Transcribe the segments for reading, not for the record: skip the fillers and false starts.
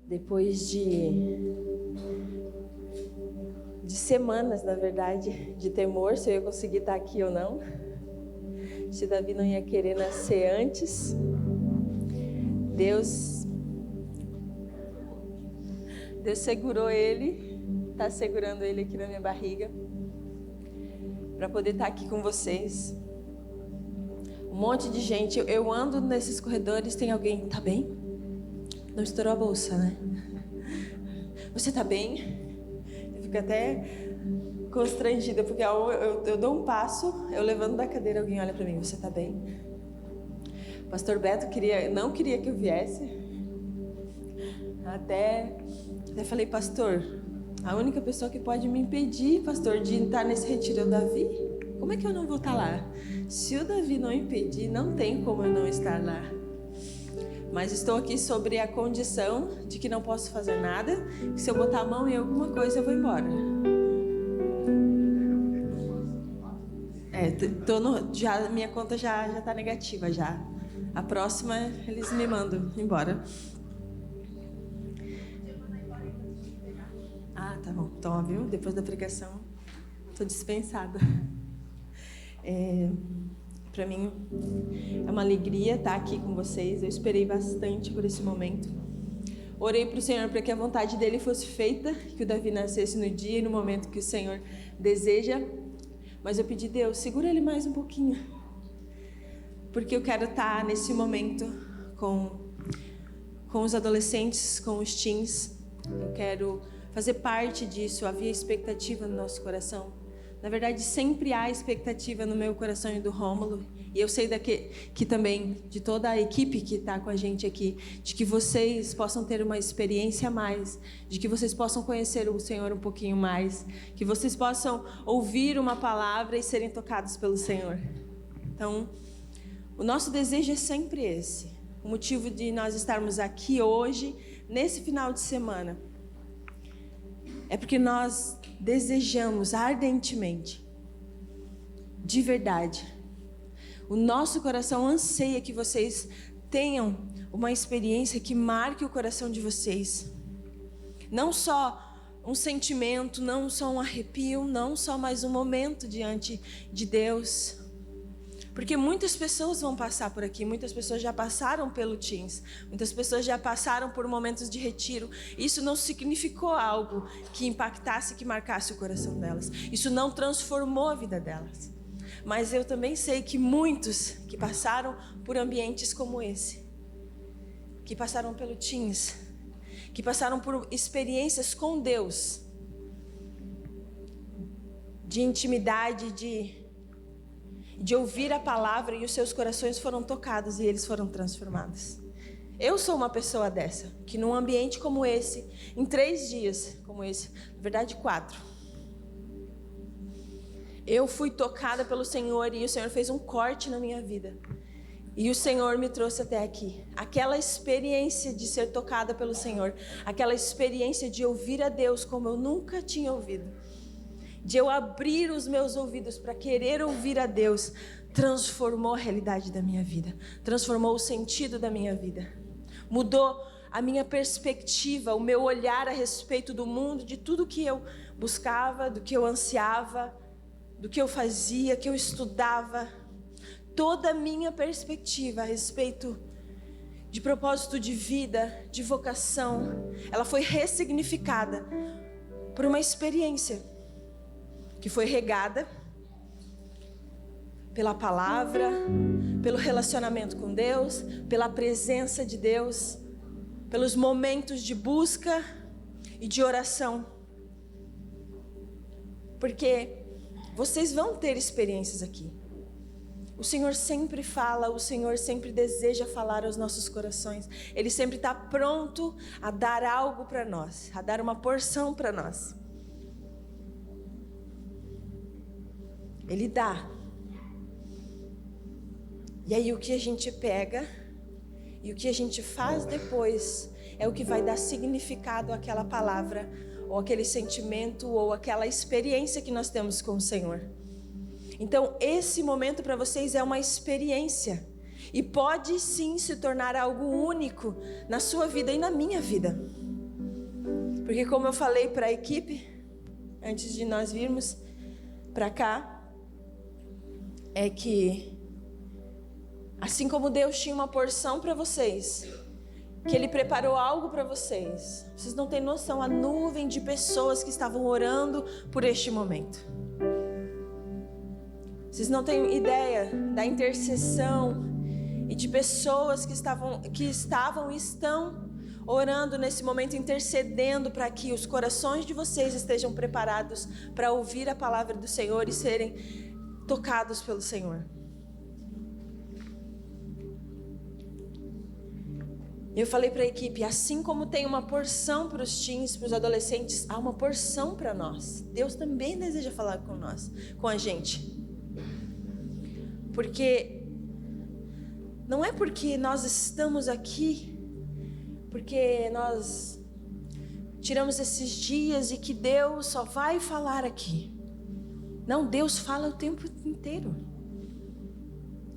Depois de semanas, na verdade, de temor, se eu ia conseguir estar aqui ou não. Se Davi não ia querer nascer antes. Deus segurou ele, está segurando ele aqui na minha barriga, para poder estar aqui com vocês. Um monte de gente, eu ando nesses corredores, tem alguém, tá bem? Não estourou a bolsa, né? Você tá bem? Eu fico até constrangida, porque eu dou um passo, eu levanto da cadeira, alguém olha para mim, você tá bem? O pastor Beto não queria que eu viesse. Até falei, pastor, a única pessoa que pode me impedir, pastor, de estar nesse retiro é o Davi. Como é que eu não vou estar lá? Se o Davi não impedir, não tem como eu não estar lá. Mas estou aqui sobre a condição de que não posso fazer nada, que se eu botar a mão em alguma coisa eu vou embora. Minha conta já está negativa já. A próxima eles me mandam embora. Ah, tá bom. Então, viu? Depois da pregação, estou dispensada. Para mim é uma alegria estar aqui com vocês. Eu esperei bastante por esse momento. Orei para o Senhor para que a vontade dele fosse feita, que o Davi nascesse no dia e no momento que o Senhor deseja. Mas eu pedi, Deus, segura ele mais um pouquinho, porque eu quero estar nesse momento com os adolescentes, com os teens. Eu quero fazer parte disso. Havia expectativa no nosso coração. Na verdade, sempre há expectativa no meu coração e do Rômulo. E eu sei que também, de toda a equipe que está com a gente aqui, de que vocês possam ter uma experiência a mais, de que vocês possam conhecer o Senhor um pouquinho mais, que vocês possam ouvir uma palavra e serem tocados pelo Senhor. Então, o nosso desejo é sempre esse. O motivo de nós estarmos aqui hoje, nesse final de semana, é porque nós desejamos ardentemente, de verdade, o nosso coração anseia que vocês tenham uma experiência que marque o coração de vocês. Não só um sentimento, não só um arrepio, não só mais um momento diante de Deus. Porque muitas pessoas vão passar por aqui, muitas pessoas já passaram pelo Teens, muitas pessoas já passaram por momentos de retiro. Isso não significou algo que impactasse, que marcasse o coração delas. Isso não transformou a vida delas. Mas eu também sei que muitos que passaram por ambientes como esse, que passaram pelo Teens, que passaram por experiências com Deus, de intimidade, de ouvir a palavra, e os seus corações foram tocados e eles foram transformados. Eu sou uma pessoa dessa, que num ambiente como esse, em 3 dias como esse, na verdade 4, eu fui tocada pelo Senhor e o Senhor fez um corte na minha vida. E o Senhor me trouxe até aqui. Aquela experiência de ser tocada pelo Senhor, aquela experiência de ouvir a Deus como eu nunca tinha ouvido, de eu abrir os meus ouvidos para querer ouvir a Deus, transformou a realidade da minha vida, transformou o sentido da minha vida, mudou a minha perspectiva, o meu olhar a respeito do mundo, de tudo que eu buscava, do que eu ansiava, do que eu fazia, que eu estudava. Toda a minha perspectiva a respeito de propósito de vida, de vocação, ela foi ressignificada por uma experiência que foi regada pela palavra, pelo relacionamento com Deus, pela presença de Deus, pelos momentos de busca e de oração. Porque vocês vão ter experiências aqui. O Senhor sempre fala, o Senhor sempre deseja falar aos nossos corações. Ele sempre está pronto a dar algo para nós, a dar uma porção para nós. Ele dá. E aí o que a gente pega e o que a gente faz depois é o que vai dar significado àquela palavra, ou aquele sentimento, ou aquela experiência que nós temos com o Senhor. Então esse momento para vocês é uma experiência. E pode sim se tornar algo único na sua vida e na minha vida. Porque como eu falei para a equipe, antes de nós virmos para cá, é que assim como Deus tinha uma porção para vocês, que Ele preparou algo para vocês, vocês não têm noção a nuvem de pessoas que estavam orando por este momento. Vocês não têm ideia da intercessão e de pessoas que estavam e estão orando nesse momento, intercedendo para que os corações de vocês estejam preparados para ouvir a palavra do Senhor e serem tocados pelo Senhor. Eu falei para a equipe, assim como tem uma porção para os teens, para os adolescentes, há uma porção para nós. Deus também deseja falar com nós, com a gente. Porque não é porque nós estamos aqui, porque nós tiramos esses dias e que Deus só vai falar aqui. Não, Deus fala o tempo inteiro.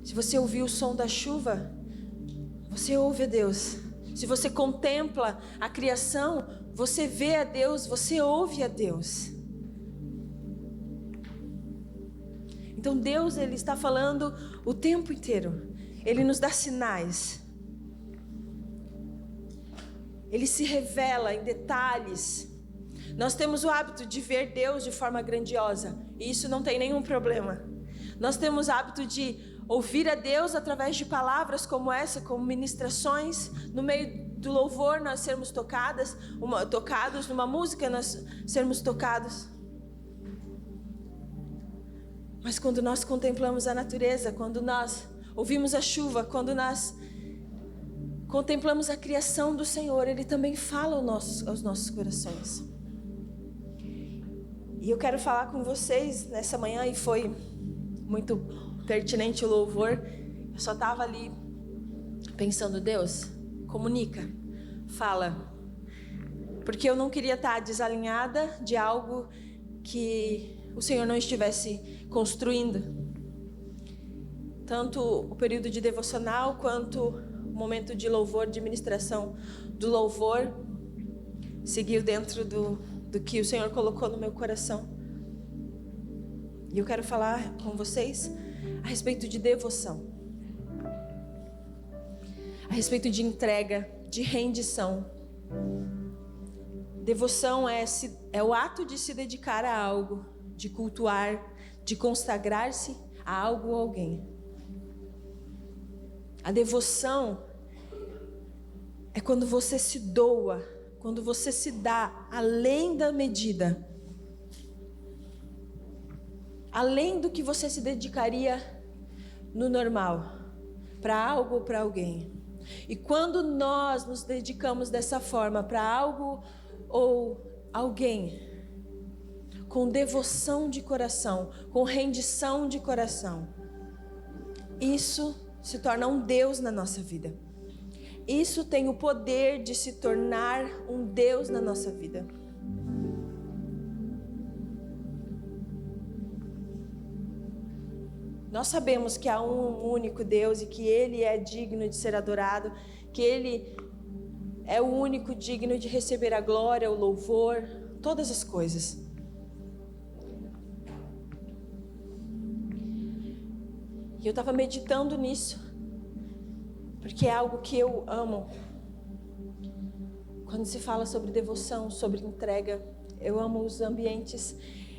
Se você ouvir o som da chuva, você ouve a Deus. Se você contempla a criação, você vê a Deus, você ouve a Deus. Então Deus, Ele está falando o tempo inteiro. Ele nos dá sinais. Ele se revela em detalhes. Nós temos o hábito de ver Deus de forma grandiosa, e isso não tem nenhum problema. Nós temos o hábito de ouvir a Deus através de palavras como essa, como ministrações, no meio do louvor nós sermos tocados, numa música nós sermos tocados. Mas quando nós contemplamos a natureza, quando nós ouvimos a chuva, quando nós contemplamos a criação do Senhor, Ele também fala aos nossos corações. E eu quero falar com vocês nessa manhã, e foi muito pertinente o louvor. Eu só estava ali pensando, Deus, comunica, fala. Porque eu não queria estar desalinhada de algo que o Senhor não estivesse construindo. Tanto o período de devocional, quanto o momento de louvor, de ministração do louvor, seguiu dentro do que o Senhor colocou no meu coração. E eu quero falar com vocês a respeito de devoção, a respeito de entrega, de rendição. Devoção é o ato de se dedicar a algo, de cultuar, de consagrar-se a algo ou alguém. A devoção é quando você se doa, quando você se dá além da medida, além do que você se dedicaria no normal, para algo ou para alguém. E quando nós nos dedicamos dessa forma para algo ou alguém, com devoção de coração, com rendição de coração, isso se torna um Deus na nossa vida. Isso tem o poder de se tornar um Deus na nossa vida. Nós sabemos que há um único Deus e que Ele é digno de ser adorado, que Ele é o único digno de receber a glória, o louvor, todas as coisas. E eu estava meditando nisso, porque é algo que eu amo. Quando se fala sobre devoção, sobre entrega, eu amo os ambientes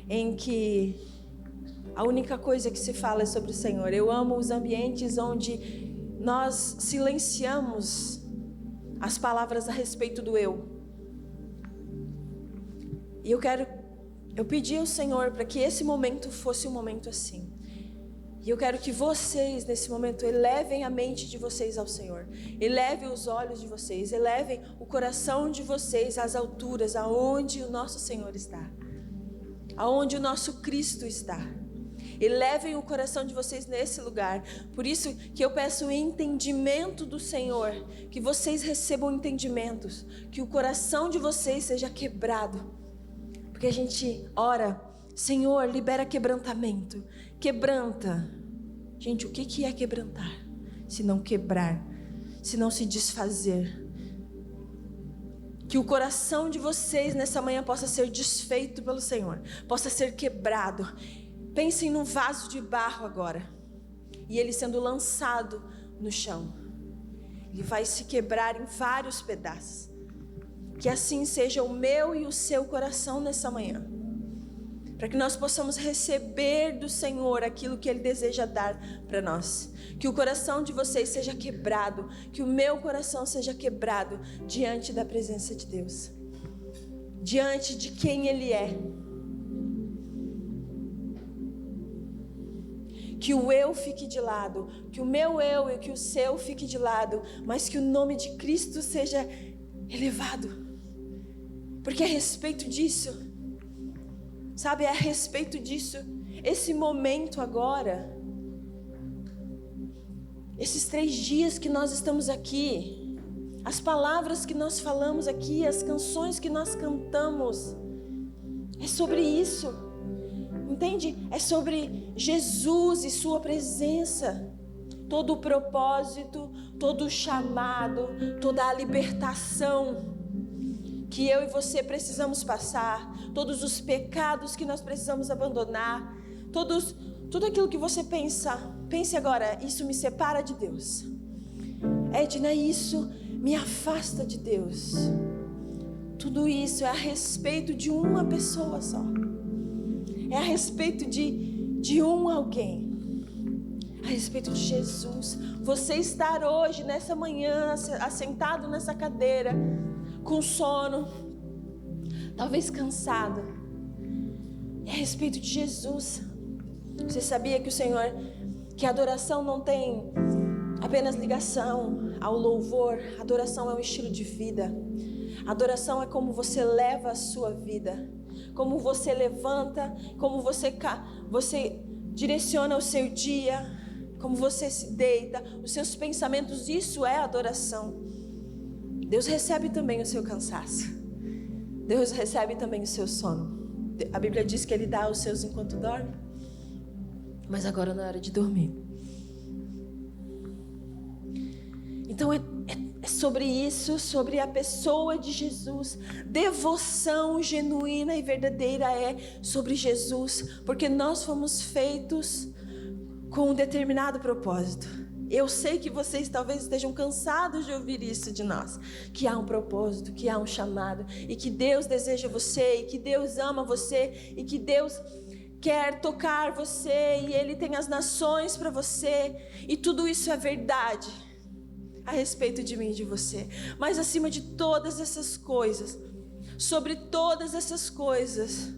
em que a única coisa que se fala é sobre o Senhor. Eu amo os ambientes onde nós silenciamos as palavras a respeito do eu. E eu pedi ao Senhor para que esse momento fosse um momento assim. E eu quero que vocês, nesse momento, elevem a mente de vocês ao Senhor. Elevem os olhos de vocês. Elevem o coração de vocês às alturas, aonde o nosso Senhor está. Aonde o nosso Cristo está. Elevem o coração de vocês nesse lugar. Por isso que eu peço o entendimento do Senhor. Que vocês recebam entendimentos. Que o coração de vocês seja quebrado. Porque a gente ora, Senhor, libera quebrantamento. Quebranta. Gente, o que é quebrantar? Se não quebrar, se não se desfazer. Que o coração de vocês nessa manhã possa ser desfeito pelo Senhor, possa ser quebrado. Pensem num vaso de barro agora, e ele sendo lançado no chão. Ele vai se quebrar em vários pedaços. Que assim seja o meu e o seu coração nessa manhã, para que nós possamos receber do Senhor aquilo que Ele deseja dar para nós. Que o coração de vocês seja quebrado, que o meu coração seja quebrado diante da presença de Deus, diante de quem Ele é. Que o eu fique de lado, que o meu eu e que o seu fique de lado, mas que o nome de Cristo seja elevado. Porque é a respeito disso, sabe, é a respeito disso, esse momento agora, esses 3 dias que nós estamos aqui, as palavras que nós falamos aqui, as canções que nós cantamos, é sobre isso, entende? É sobre Jesus e sua presença, todo o propósito, todo o chamado, toda a libertação que eu e você precisamos passar, todos os pecados que nós precisamos abandonar, tudo aquilo que você pense agora, isso me separa de Deus. Edna, isso me afasta de Deus. Tudo isso é a respeito de uma pessoa só. É a respeito de alguém. A respeito de Jesus. Você estar hoje, nessa manhã, assentado nessa cadeira, com sono, talvez cansado, é a respeito de Jesus. Você sabia que a adoração não tem apenas ligação ao louvor? A adoração é um estilo de vida. A adoração é como você leva a sua vida, como você levanta, como você direciona o seu dia, como você se deita, os seus pensamentos. Isso é adoração. Deus recebe também o seu cansaço. Deus recebe também o seu sono. A Bíblia diz que Ele dá os seus enquanto dorme. Mas agora não é hora de dormir. Então é sobre isso, sobre a pessoa de Jesus. Devoção genuína e verdadeira é sobre Jesus. Porque nós fomos feitos com um determinado propósito. Eu sei que vocês talvez estejam cansados de ouvir isso de nós, que há um propósito, que há um chamado, e que Deus deseja você, e que Deus ama você, e que Deus quer tocar você, e Ele tem as nações para você, e tudo isso é verdade a respeito de mim e de você. Mas acima de todas essas coisas, sobre todas essas coisas,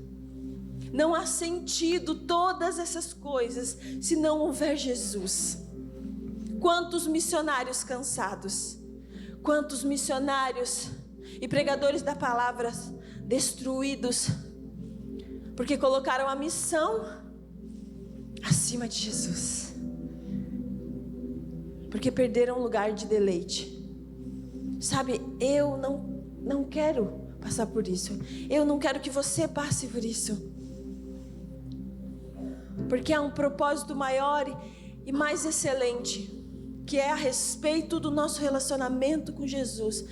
não há sentido todas essas coisas se não houver Jesus. Quantos missionários cansados, quantos missionários e pregadores da palavra destruídos, porque colocaram a missão acima de Jesus, porque perderam um lugar de deleite. Sabe, eu não quero passar por isso, eu não quero que você passe por isso, porque há um propósito maior e mais excelente, que é a respeito do nosso relacionamento com Jesus,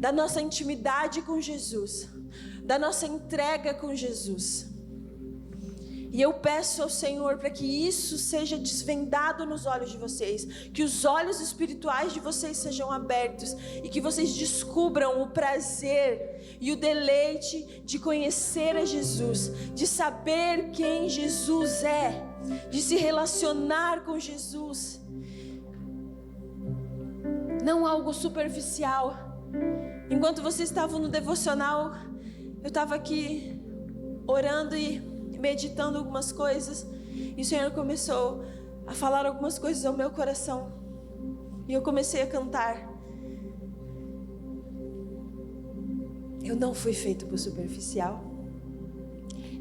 da nossa intimidade com Jesus, da nossa entrega com Jesus. E eu peço ao Senhor para que isso seja desvendado nos olhos de vocês, que os olhos espirituais de vocês sejam abertos e que vocês descubram o prazer e o deleite de conhecer a Jesus, de saber quem Jesus é, de se relacionar com Jesus. Não algo superficial. Enquanto vocês estavam no devocional, eu estava aqui orando e meditando algumas coisas, e o Senhor começou a falar algumas coisas ao meu coração, e eu comecei a cantar. Eu não fui feita por superficial,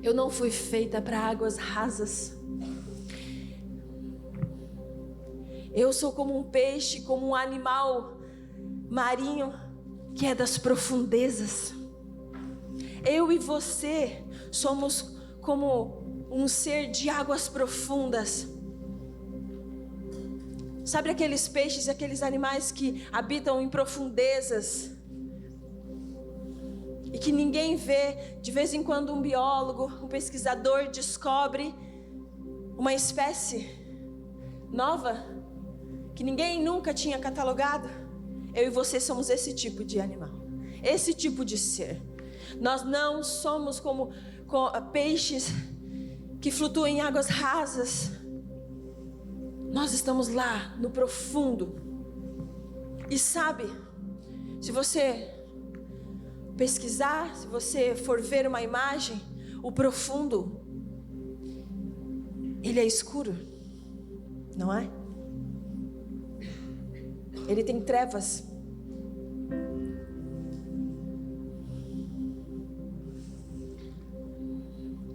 eu não fui feita para águas rasas. Eu sou como um peixe, como um animal marinho que é das profundezas. Eu e você somos como um ser de águas profundas. Sabe aqueles peixes, aqueles animais que habitam em profundezas? e que ninguém vê. De vez em quando um biólogo, um pesquisador descobre uma espécie nova que ninguém nunca tinha catalogado. Eu e você somos esse tipo de animal, esse tipo de ser. Nós não somos como peixes que flutuam em águas rasas. Nós estamos lá no profundo. E sabe, se você pesquisar, se você for ver uma imagem, o profundo, ele é escuro, não é? Ele tem trevas.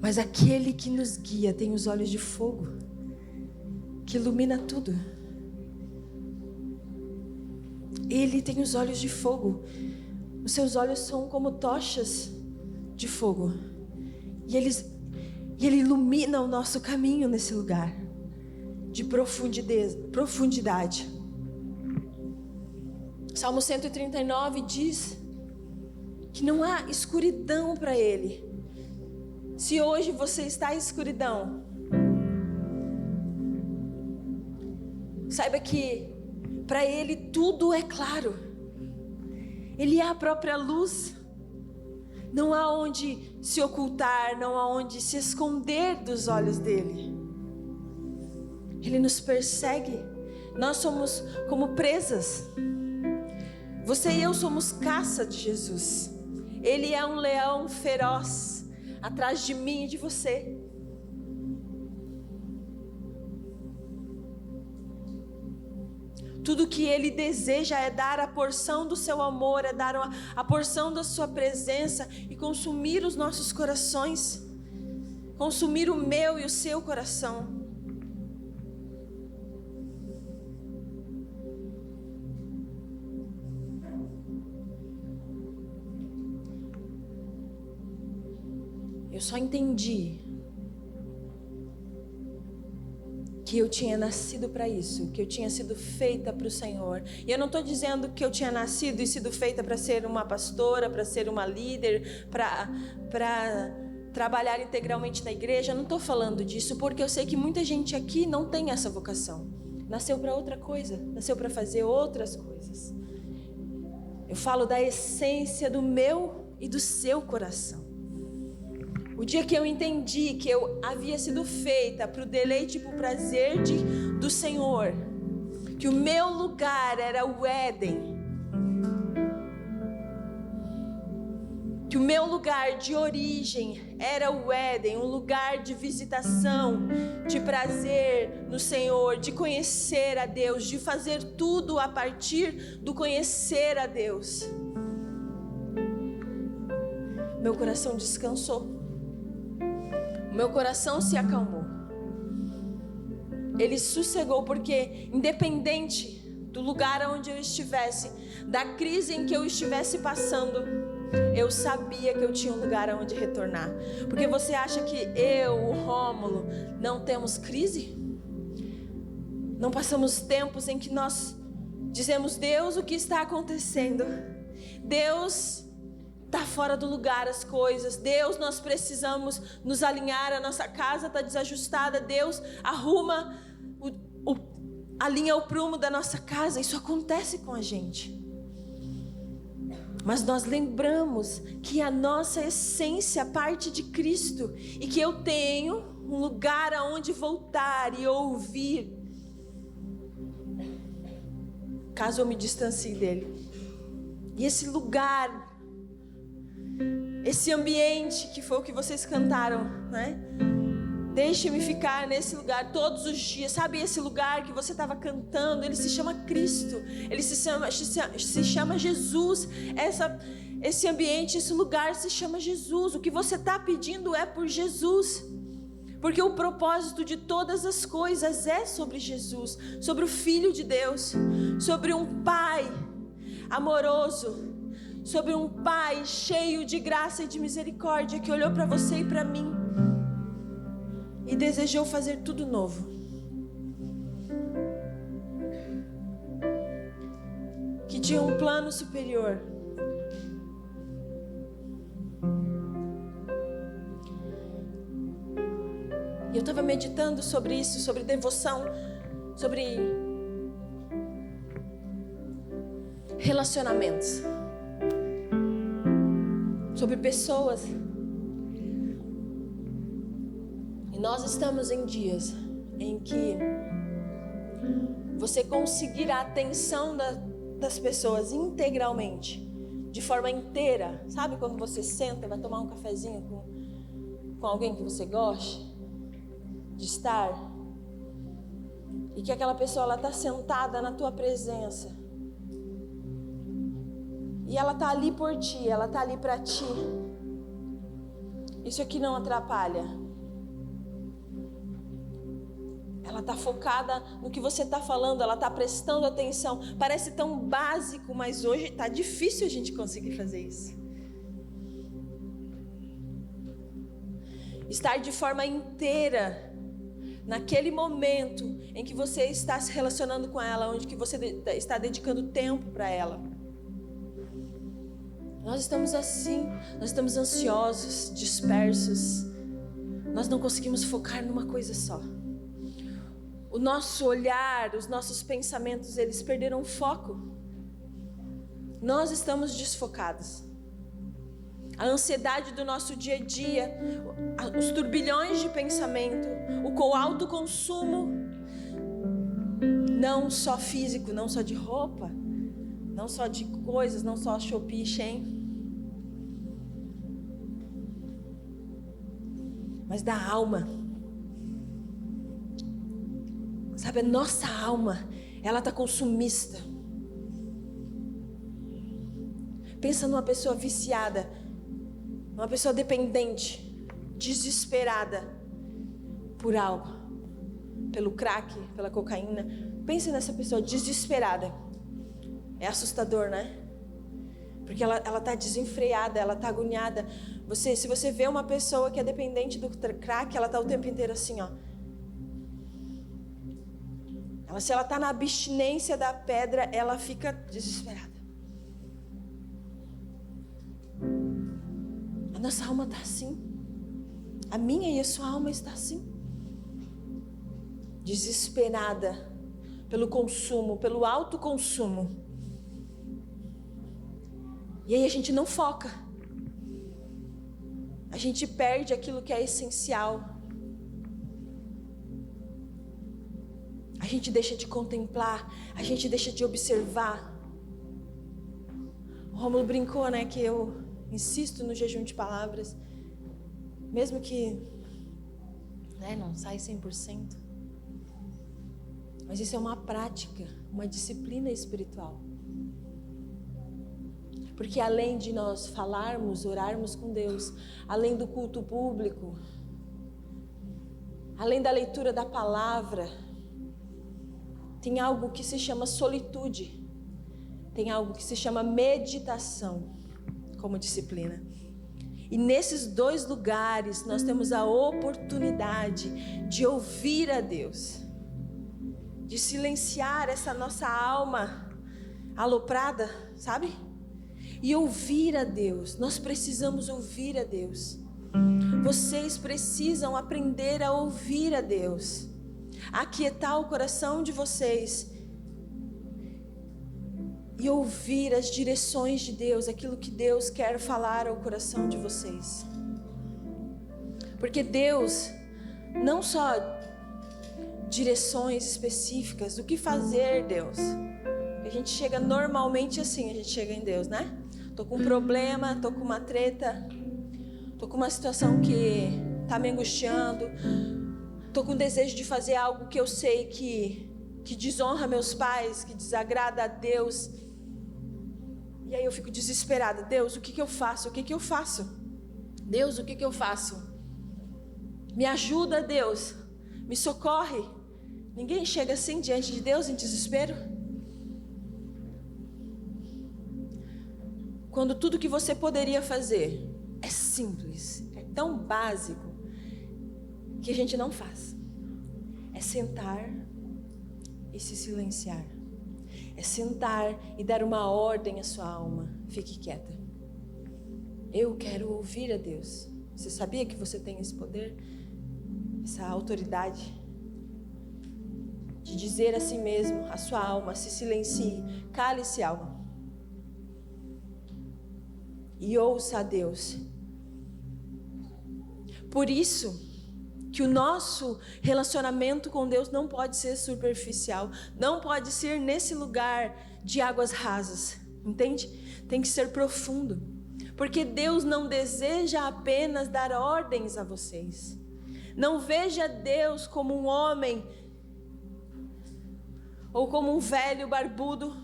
Mas aquele que nos guia tem os olhos de fogo, que ilumina tudo. Ele tem os olhos de fogo. Os seus olhos são como tochas de fogo. E ele ilumina o nosso caminho nesse lugar de profundidade. Salmo 139 diz que não há escuridão para ele. Se hoje você está em escuridão, saiba que para ele tudo é claro. Ele é a própria luz. Não há onde se ocultar, não há onde se esconder dos olhos dele. Ele nos persegue. Nós somos como presas. Você e eu somos caça de Jesus. Ele é um leão feroz atrás de mim e de você. Tudo que ele deseja é dar a porção do seu amor, é dar a porção da sua presença e consumir os nossos corações, consumir o meu e o seu coração. Eu só entendi que eu tinha nascido para isso, que eu tinha sido feita para o Senhor. E eu não estou dizendo que eu tinha nascido e sido feita para ser uma pastora, para ser uma líder, para trabalhar integralmente na igreja. Eu não estou falando disso, porque eu sei que muita gente aqui não tem essa vocação. Nasceu para outra coisa, nasceu para fazer outras coisas. Eu falo da essência do meu e do seu coração. O dia que eu entendi que eu havia sido feita para o deleite e para o prazer do Senhor, que o meu lugar era o Éden, que o meu lugar de origem era o Éden, um lugar de visitação, de prazer no Senhor, de conhecer a Deus, de fazer tudo a partir do conhecer a Deus. Meu coração descansou. Meu coração se acalmou. Ele sossegou, porque independente do lugar onde eu estivesse, da crise em que eu estivesse passando, eu sabia que eu tinha um lugar aonde retornar. Porque você acha que eu, o Rômulo, não temos crise? Não passamos tempos em que nós dizemos: Deus, o que está acontecendo? Deus, está fora do lugar as coisas. Deus, nós precisamos nos alinhar. A nossa casa está desajustada. Deus, arruma, alinha o prumo da nossa casa. Isso acontece com a gente. Mas nós lembramos que a nossa essência parte de Cristo e que eu tenho um lugar aonde voltar e ouvir, caso eu me distancie dele. E esse lugar, esse ambiente que foi o que vocês cantaram, né? Deixe-me ficar nesse lugar todos os dias. Sabe esse lugar que você estava cantando? Ele se chama Cristo. Ele se chama Jesus. Esse ambiente, esse lugar se chama Jesus. O que você está pedindo é por Jesus. Porque o propósito de todas as coisas é sobre Jesus. Sobre o Filho de Deus. Sobre um Pai amoroso. Sobre um Pai cheio de graça e de misericórdia, que olhou para você e para mim e desejou fazer tudo novo. Que tinha um plano superior. E eu estava meditando sobre isso, sobre devoção, sobre relacionamentos, sobre pessoas. E nós estamos em dias em que você conseguir a atenção das pessoas integralmente, de forma inteira. Sabe quando você senta e vai tomar um cafezinho com alguém que você gosta de estar? E que aquela pessoa, ela está sentada na tua presença. E ela está ali por ti, ela está ali para ti. Isso aqui não atrapalha. Ela está focada no que você está falando, ela está prestando atenção. Parece tão básico, mas hoje está difícil a gente conseguir fazer isso. Estar de forma inteira naquele momento em que você está se relacionando com ela, onde que você está dedicando tempo para ela. Nós estamos assim, nós estamos ansiosos, dispersos. Nós não conseguimos focar numa coisa só. O nosso olhar, os nossos pensamentos, eles perderam o foco. Nós estamos desfocados. A ansiedade do nosso dia a dia, os turbilhões de pensamento, o alto consumo, não só físico, não só de roupa, não só de coisas, não só Shopee, Shein, mas da alma. Sabe, a nossa alma, ela está consumista. Pensa numa pessoa viciada, uma pessoa dependente, desesperada por algo, pelo crack, pela cocaína. Pensa nessa pessoa desesperada. É assustador, né? Porque ela está desenfreada, ela está agoniada. Se você vê uma pessoa que é dependente do crack, ela está o tempo inteiro assim, ó. Se ela está na abstinência da pedra, ela fica desesperada. A nossa alma está assim. A minha e a sua alma está assim. Desesperada pelo consumo, pelo alto consumo. E aí a gente não foca. A gente perde aquilo que é essencial. A gente deixa de contemplar, a gente deixa de observar. O Rômulo brincou, né, que eu insisto no jejum de palavras, mesmo que, né, não sai 100%. Mas isso é uma prática, uma disciplina espiritual. Porque além de nós falarmos, orarmos com Deus, além do culto público, além da leitura da palavra, tem algo que se chama solitude. Tem algo que se chama meditação como disciplina. E nesses dois lugares nós temos a oportunidade de ouvir a Deus, de silenciar essa nossa alma aloprada, sabe? E ouvir a Deus. Nós precisamos ouvir a Deus. Vocês precisam aprender a ouvir a Deus, aquietar o coração de vocês e ouvir as direções de Deus, aquilo que Deus quer falar ao coração de vocês. Porque Deus não só direções específicas do que fazer, Deus. A gente chega normalmente assim, a gente chega em Deus, né? Tô com um problema, tô com uma treta, tô com uma situação que tá me angustiando, tô com desejo de fazer algo que eu sei que desonra meus pais, que desagrada a Deus. E aí eu fico desesperada. Deus, o que eu faço? O que eu faço? Deus, o que eu faço? Me ajuda, Deus. Me socorre. Ninguém chega assim diante de Deus em desespero? Quando tudo que você poderia fazer é simples, é tão básico, que a gente não faz. É sentar e se silenciar. É sentar e dar uma ordem à sua alma. Fique quieta. Eu quero ouvir a Deus. Você sabia que você tem esse poder? essa autoridade de dizer a si mesmo, a sua alma, se silencie, cale-se, alma, e ouça a Deus. Por isso que o nosso relacionamento com Deus não pode ser superficial, não pode ser nesse lugar de águas rasas, entende? Tem que ser profundo, porque Deus não deseja apenas dar ordens a vocês. Não veja Deus como um homem ou como um velho barbudo,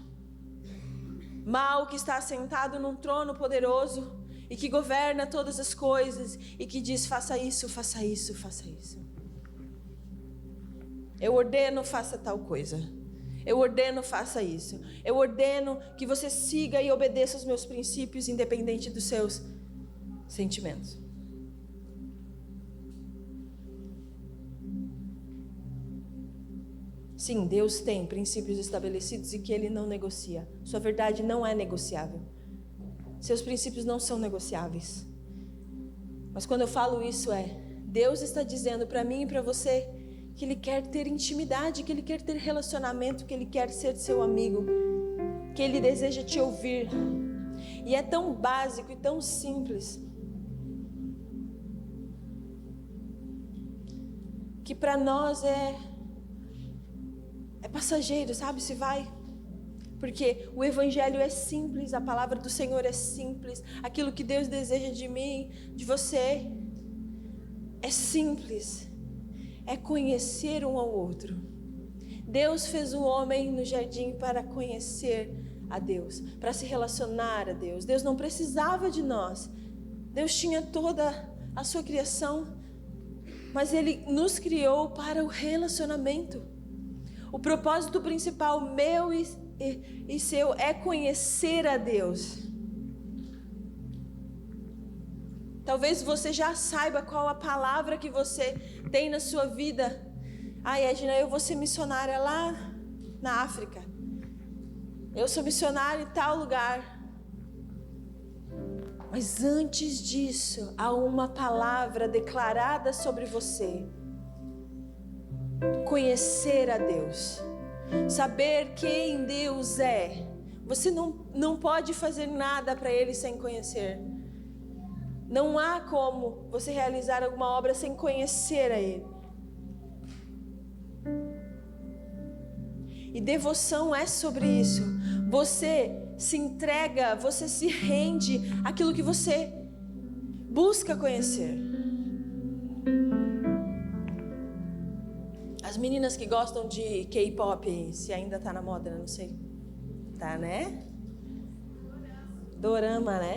mau, que está sentado num trono poderoso e que governa todas as coisas e que diz: faça isso, faça isso, faça isso. Eu ordeno, faça tal coisa. Eu ordeno, faça isso. Eu ordeno que você siga e obedeça os meus princípios, independente dos seus sentimentos. Sim, Deus tem princípios estabelecidos e que Ele não negocia. Sua verdade não é negociável. Seus princípios não são negociáveis. Mas quando eu falo isso Deus está dizendo para mim e para você que Ele quer ter intimidade, que Ele quer ter relacionamento, que Ele quer ser seu amigo, que Ele deseja te ouvir. E é tão básico e tão simples que para nós é passageiro, sabe? Se vai. Porque o evangelho é simples, a palavra do Senhor é simples, aquilo que Deus deseja de mim, de você, é simples, é conhecer um ao outro. Deus fez o homem no jardim para conhecer a Deus, para se relacionar a Deus. Deus não precisava de nós, Deus tinha toda a sua criação, mas Ele nos criou para o relacionamento. O propósito principal meu e seu é conhecer a Deus. Talvez você já saiba qual a palavra que você tem na sua vida. Edna, eu vou ser missionária lá na África. Eu sou missionária em tal lugar. Mas antes disso, há uma palavra declarada sobre você. Conhecer a Deus, saber quem Deus é. Você não pode fazer nada para Ele sem conhecer. Não há como você realizar alguma obra sem conhecer a Ele. E devoção é sobre isso. Você se entrega, você se rende àquilo que você busca conhecer. As meninas que gostam de K-pop, se ainda tá na moda, não sei. Tá, né? Dorama, né?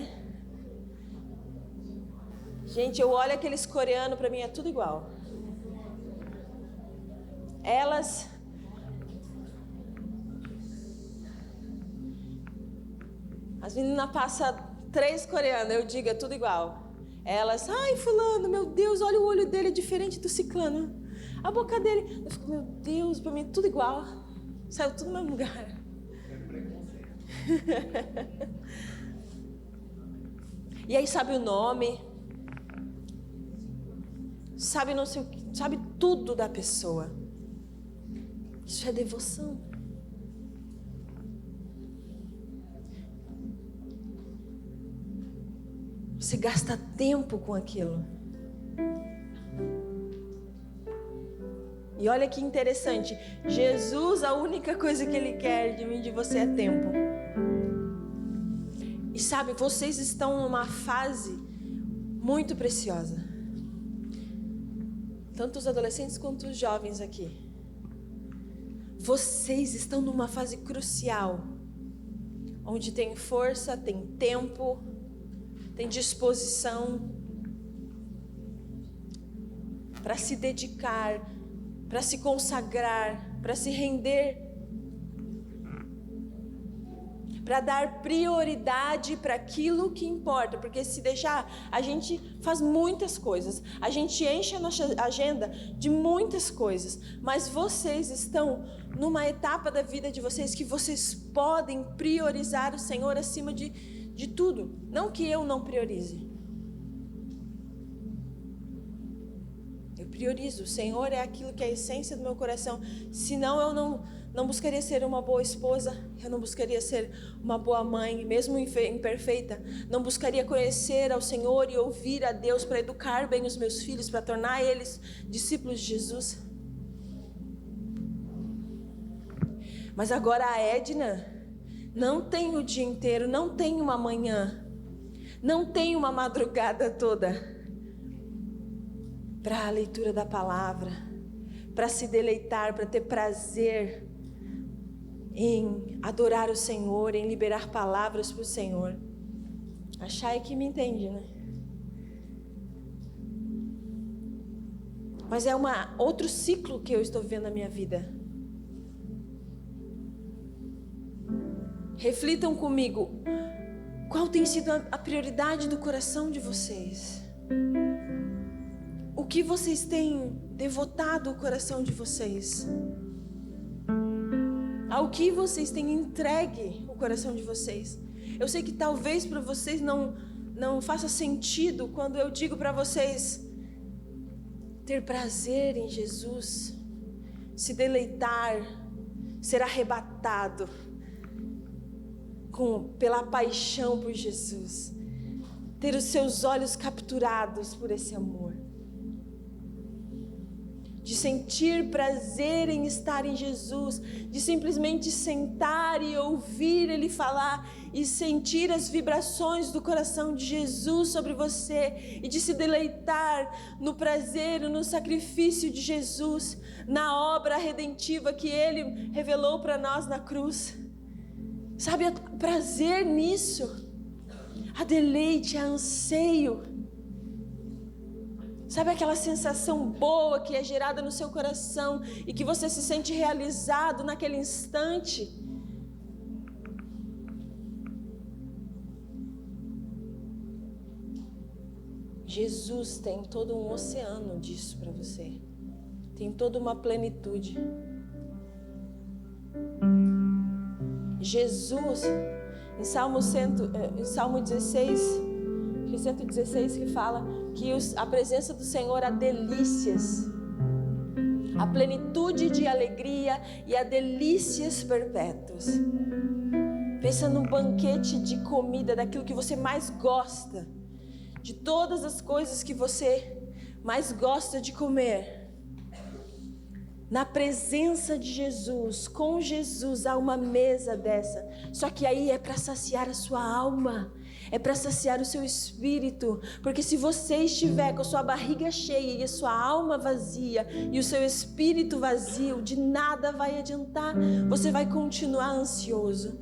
Gente, eu olho aqueles coreanos, pra mim é tudo igual. Elas... As meninas passam 3 coreanos, eu digo, é tudo igual. Elas, ai fulano, meu Deus, olha o olho dele, é diferente do ciclano. A boca dele, eu fico, meu Deus, pra mim é tudo igual. Saiu tudo no mesmo lugar. E aí sabe o nome, sabe não sei o que, sabe tudo da pessoa. Isso é devoção. Você gasta tempo com aquilo. E olha que interessante, Jesus, a única coisa que Ele quer de mim e de você é tempo. E sabe, vocês estão numa fase muito preciosa. Tanto os adolescentes quanto os jovens aqui. Vocês estão numa fase crucial, onde tem força, tem tempo, tem disposição para se dedicar, para se consagrar, para se render, para dar prioridade para aquilo que importa, porque se deixar, a gente faz muitas coisas, a gente enche a nossa agenda de muitas coisas, mas vocês estão numa etapa da vida de vocês que vocês podem priorizar o Senhor acima de tudo, não que eu não priorize. Eu priorizo. O Senhor é aquilo que é a essência do meu coração. Senão eu não buscaria ser uma boa esposa. Eu não buscaria ser uma boa mãe, mesmo imperfeita. Não buscaria conhecer ao Senhor e ouvir a Deus para educar bem os meus filhos, para tornar eles discípulos de Jesus. Mas agora a Edna não tem o dia inteiro, não tem uma manhã, não tem uma madrugada toda para a leitura da palavra, para se deleitar, para ter prazer em adorar o Senhor, em liberar palavras para o Senhor. A Chay que me entende, né? Mas é outro ciclo que eu estou vivendo na minha vida. Reflitam comigo, qual tem sido a prioridade do coração de vocês? O que vocês têm devotado o coração de vocês? Ao que vocês têm entregue o coração de vocês? Eu sei que talvez para vocês não faça sentido quando eu digo para vocês ter prazer em Jesus, se deleitar, ser arrebatado pela paixão por Jesus, ter os seus olhos capturados por esse amor, de sentir prazer em estar em Jesus, de simplesmente sentar e ouvir Ele falar e sentir as vibrações do coração de Jesus sobre você e de se deleitar no prazer, no sacrifício de Jesus, na obra redentiva que Ele revelou para nós na cruz. Sabe, prazer nisso, a deleite, a anseio. Sabe aquela sensação boa que é gerada no seu coração e que você se sente realizado naquele instante? Jesus tem todo um oceano disso para você. Tem toda uma plenitude. Jesus, em Salmo 16, 116, que fala que a presença do Senhor há delícias, a plenitude de alegria e há delícias perpétuas. Pensa num banquete de comida, daquilo que você mais gosta, de todas as coisas que você mais gosta de comer. Na presença de Jesus, com Jesus, há uma mesa dessa. Só que aí é para saciar a sua alma, é para saciar o seu espírito. Porque se você estiver com a sua barriga cheia e a sua alma vazia e o seu espírito vazio, de nada vai adiantar. Você vai continuar ansioso,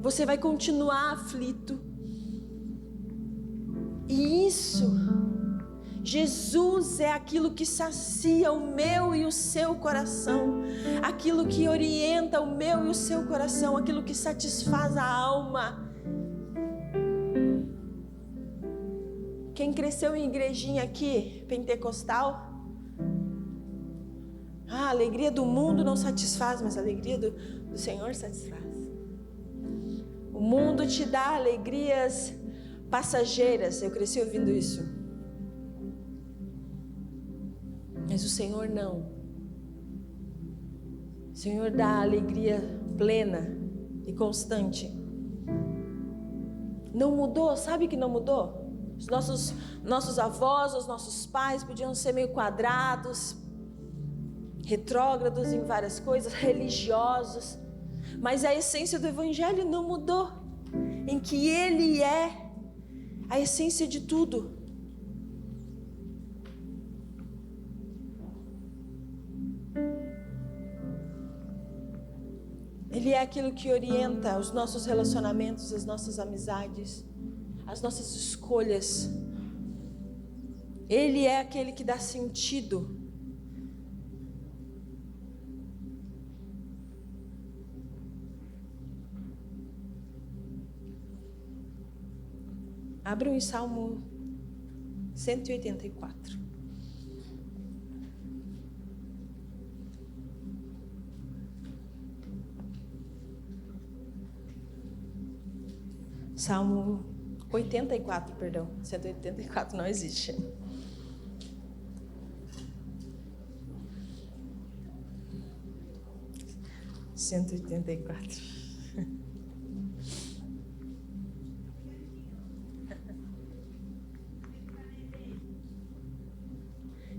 você vai continuar aflito. E isso, Jesus é aquilo que sacia o meu e o seu coração, aquilo que orienta o meu e o seu coração, aquilo que satisfaz a alma. Quem cresceu em igrejinha aqui, pentecostal, a alegria do mundo não satisfaz, mas a alegria do Senhor satisfaz. O mundo te dá alegrias passageiras, eu cresci ouvindo isso. Mas o Senhor não. O Senhor dá alegria plena e constante. Não mudou, sabe que não mudou? Os nossos avós, os nossos pais podiam ser meio quadrados, retrógrados em várias coisas, religiosos. Mas a essência do Evangelho não mudou. Em que Ele é a essência de tudo. Ele é aquilo que orienta os nossos relacionamentos, as nossas amizades, as nossas escolhas. Ele é aquele que dá sentido. Abram em Salmo 184. Salmo 84, perdão. 184 não existe. 184.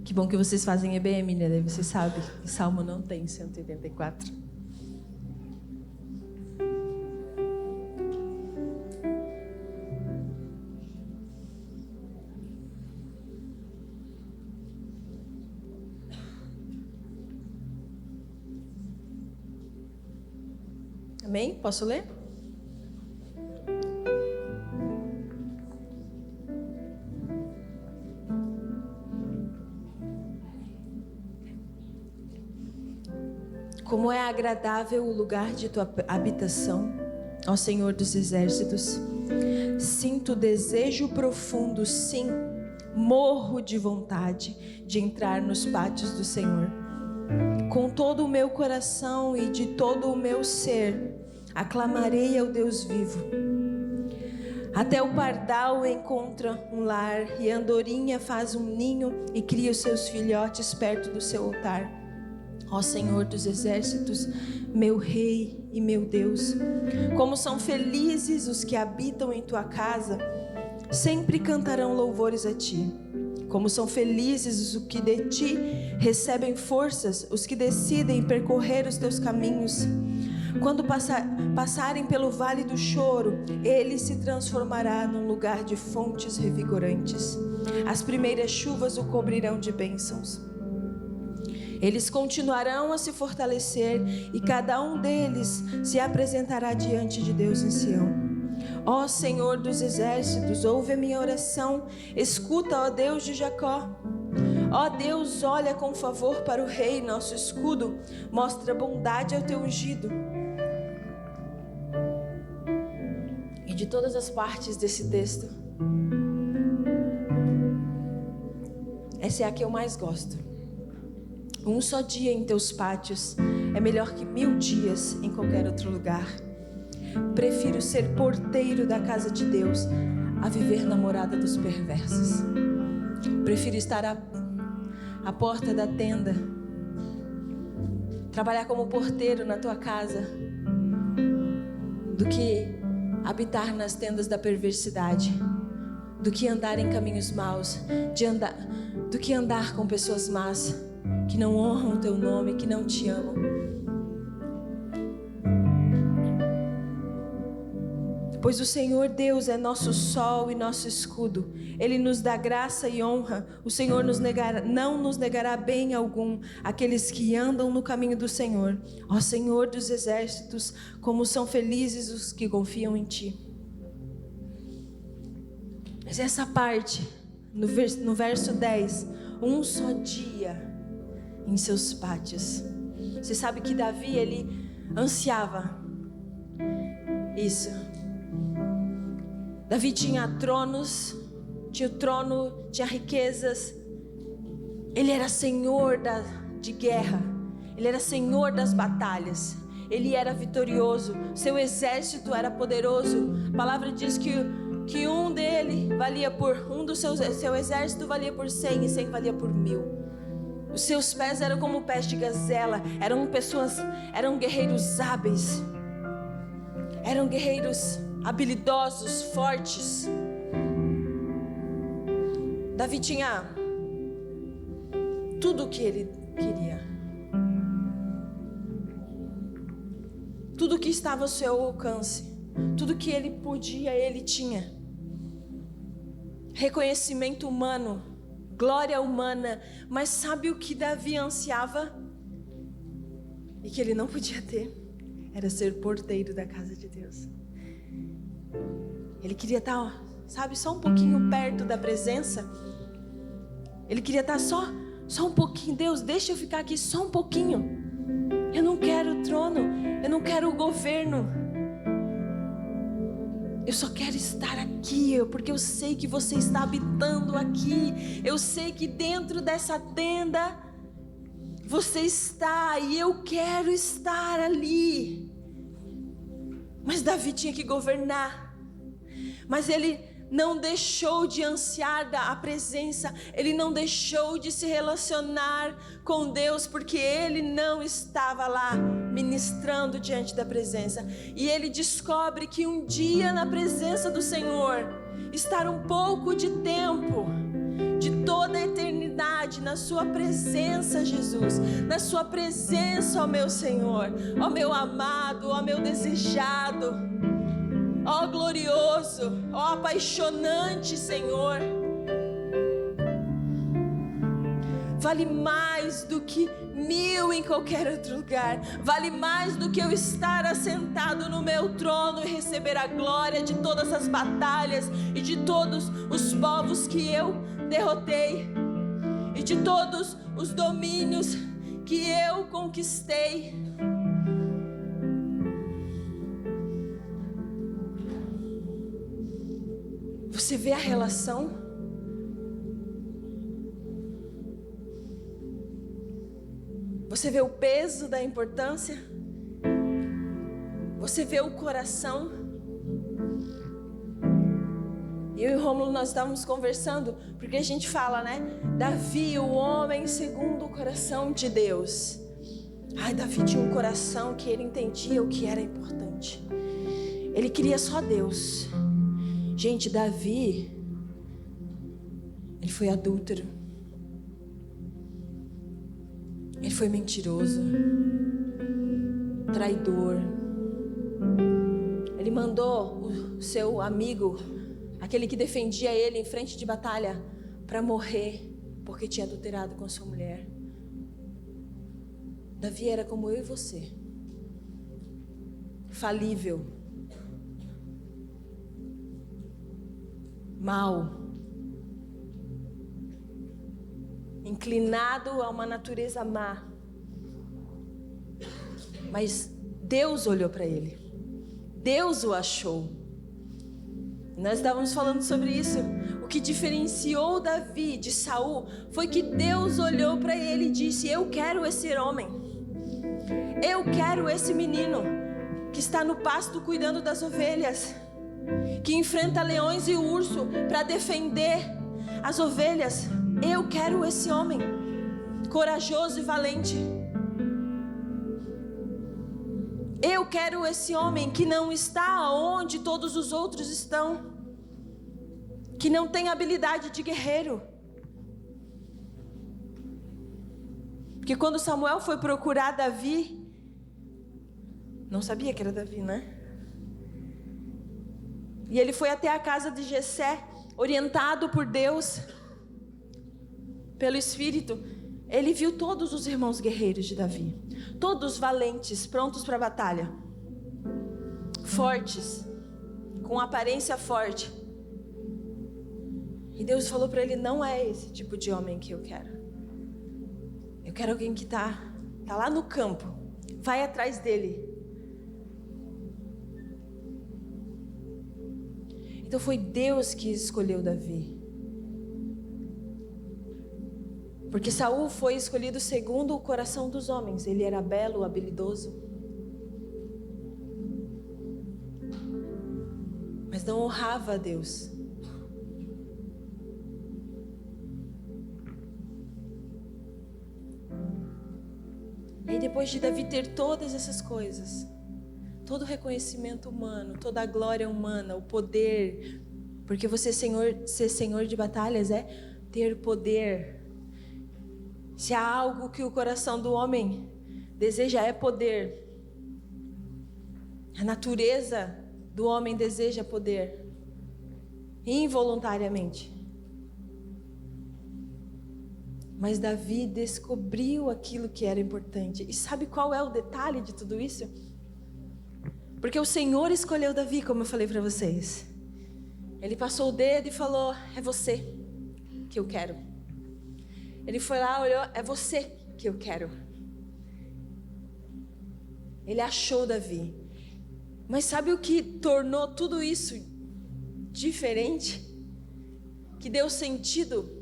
Que bom que vocês fazem EBM, né? Daí você sabe que Salmo não tem 184. Amém? Posso ler? Como é agradável o lugar de tua habitação, ó Senhor dos exércitos. Sinto desejo profundo, sim, morro de vontade de entrar nos pátios do Senhor. Com todo o meu coração e de todo o meu ser, aclamarei ao Deus vivo. Até o pardal encontra um lar e a andorinha faz um ninho e cria os seus filhotes perto do seu altar. Ó Senhor dos exércitos, meu Rei e meu Deus, como são felizes os que habitam em tua casa, sempre cantarão louvores a ti. Como são felizes os que de ti recebem forças, os que decidem percorrer os teus caminhos. Quando passarem pelo vale do choro, ele se transformará num lugar de fontes revigorantes. As primeiras chuvas o cobrirão de bênçãos. Eles continuarão a se fortalecer e cada um deles se apresentará diante de Deus em Sião. Ó Senhor dos exércitos, ouve a minha oração, escuta, ó Deus de Jacó. Ó Deus, olha com favor para o rei, nosso escudo, mostra bondade ao teu ungido. E de todas as partes desse texto, essa é a que eu mais gosto. Um só dia em teus pátios é melhor que 1000 dias em qualquer outro lugar. Prefiro ser porteiro da casa de Deus a viver na morada dos perversos. Prefiro estar à porta da tenda, trabalhar como porteiro na tua casa, do que habitar nas tendas da perversidade, do que andar em caminhos maus, do que andar com pessoas más, que não honram o teu nome, que não te amam. Pois o Senhor Deus é nosso sol e nosso escudo. Ele nos dá graça e honra. O Senhor não nos negará bem algum aqueles que andam no caminho do Senhor. Ó Senhor dos exércitos, como são felizes os que confiam em Ti. Mas essa parte, no verso 10, um só dia em seus pátios. Você sabe que Davi, ele ansiava isso. Davi tinha tronos, tinha o trono, tinha riquezas. Ele era senhor de guerra. Ele era senhor das batalhas. Ele era vitorioso. Seu exército era poderoso. A palavra diz que seu exército valia por 100 e 100 valia por 1000. Os seus pés eram como pés de gazela. Eram guerreiros hábeis. Eram guerreiros habilidosos, fortes. Davi tinha tudo o que ele queria. Tudo o que estava ao seu alcance. Tudo que ele podia, ele tinha. Reconhecimento humano, glória humana. Mas sabe o que Davi ansiava? E que ele não podia ter? Era ser porteiro da casa de Deus. Ele queria estar, só um pouquinho perto da presença. Ele queria estar só um pouquinho. Deus, deixa eu ficar aqui só um pouquinho. Eu não quero o trono, eu não quero o governo. Eu só quero estar aqui, porque eu sei que você está habitando aqui. Eu sei que dentro dessa tenda você está e eu quero estar ali. Mas Davi tinha que governar. Mas ele não deixou de ansiar a presença. Ele não deixou de se relacionar com Deus, porque ele não estava lá ministrando diante da presença. E ele descobre que um dia na presença do Senhor, estar um pouco de tempo, de toda a eternidade, na sua presença, Jesus, na sua presença, ó meu Senhor, ó meu amado, ó meu desejado, ó glorioso, ó apaixonante Senhor, vale mais do que 1000 em qualquer outro lugar, vale mais do que eu estar assentado no meu trono e receber a glória de todas as batalhas e de todos os povos que eu derrotei e de todos os domínios que eu conquistei. Você vê a relação? Você vê o peso da importância? Você vê o coração? Eu e o Rômulo, nós estávamos conversando, porque a gente fala, né? Davi, o homem segundo o coração de Deus. Ai, Davi tinha um coração que ele entendia o que era importante. Ele queria só Deus. Gente, Davi, ele foi adúltero. Ele foi mentiroso, traidor. Ele mandou o seu amigo, aquele que defendia ele em frente de batalha, para morrer porque tinha adulterado com a sua mulher. Davi era como eu e você, falível, mau, inclinado a uma natureza má. Mas Deus olhou para ele, Deus o achou. Nós estávamos falando sobre isso. O que diferenciou Davi de Saul foi que Deus olhou para ele e disse: eu quero esse homem, eu quero esse menino que está no pasto cuidando das ovelhas, que enfrenta leões e urso para defender as ovelhas. Eu quero esse homem corajoso e valente. Eu quero esse homem que não está onde todos os outros estão, que não tem habilidade de guerreiro. Porque quando Samuel foi procurar Davi, não sabia que era Davi, né? E ele foi até a casa de Jessé, orientado por Deus, pelo Espírito. Ele viu todos os irmãos guerreiros de Davi, todos valentes, prontos para a batalha, fortes, com aparência forte. E Deus falou para ele: não é esse tipo de homem que eu quero. Eu quero alguém que tá lá no campo. Vai atrás dele. Então foi Deus que escolheu Davi. Porque Saul foi escolhido segundo o coração dos homens. Ele era belo, habilidoso, mas não honrava a Deus. E depois de Davi ter todas essas coisas, todo o reconhecimento humano, toda a glória humana, o poder, porque ser senhor de batalhas é ter poder. Se há algo que o coração do homem deseja, é poder. A natureza do homem deseja poder, involuntariamente. Mas Davi descobriu aquilo que era importante. E sabe qual é o detalhe de tudo isso? Porque o Senhor escolheu Davi, como eu falei para vocês. Ele passou o dedo e falou: é você que eu quero. Ele foi lá, olhou: é você que eu quero. Ele achou Davi. Mas sabe o que tornou tudo isso diferente? Que deu sentido?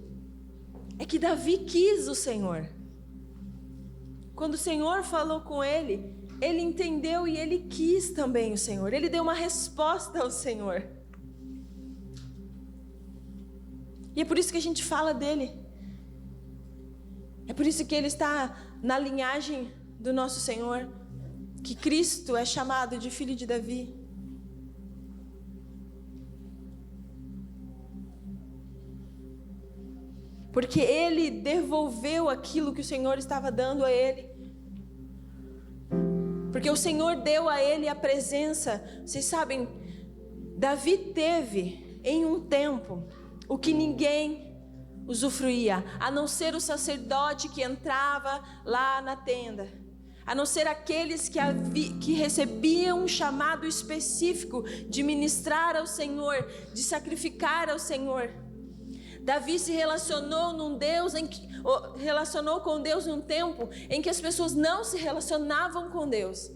É que Davi quis o Senhor. Quando o Senhor falou com ele, ele entendeu e ele quis também o Senhor. Ele deu uma resposta ao Senhor. E é por isso que a gente fala dele. É por isso que ele está na linhagem do nosso Senhor. que Cristo é chamado de filho de Davi? Porque ele devolveu aquilo que o Senhor estava dando a ele. Porque o Senhor deu a ele a presença. Vocês sabem, Davi teve em um tempo o que ninguém usufruía, a não ser o sacerdote que entrava lá na tenda, a não ser aqueles que recebiam um chamado específico de ministrar ao Senhor, de sacrificar ao Senhor. Davi se relacionou com Deus num tempo em que as pessoas não se relacionavam com Deus.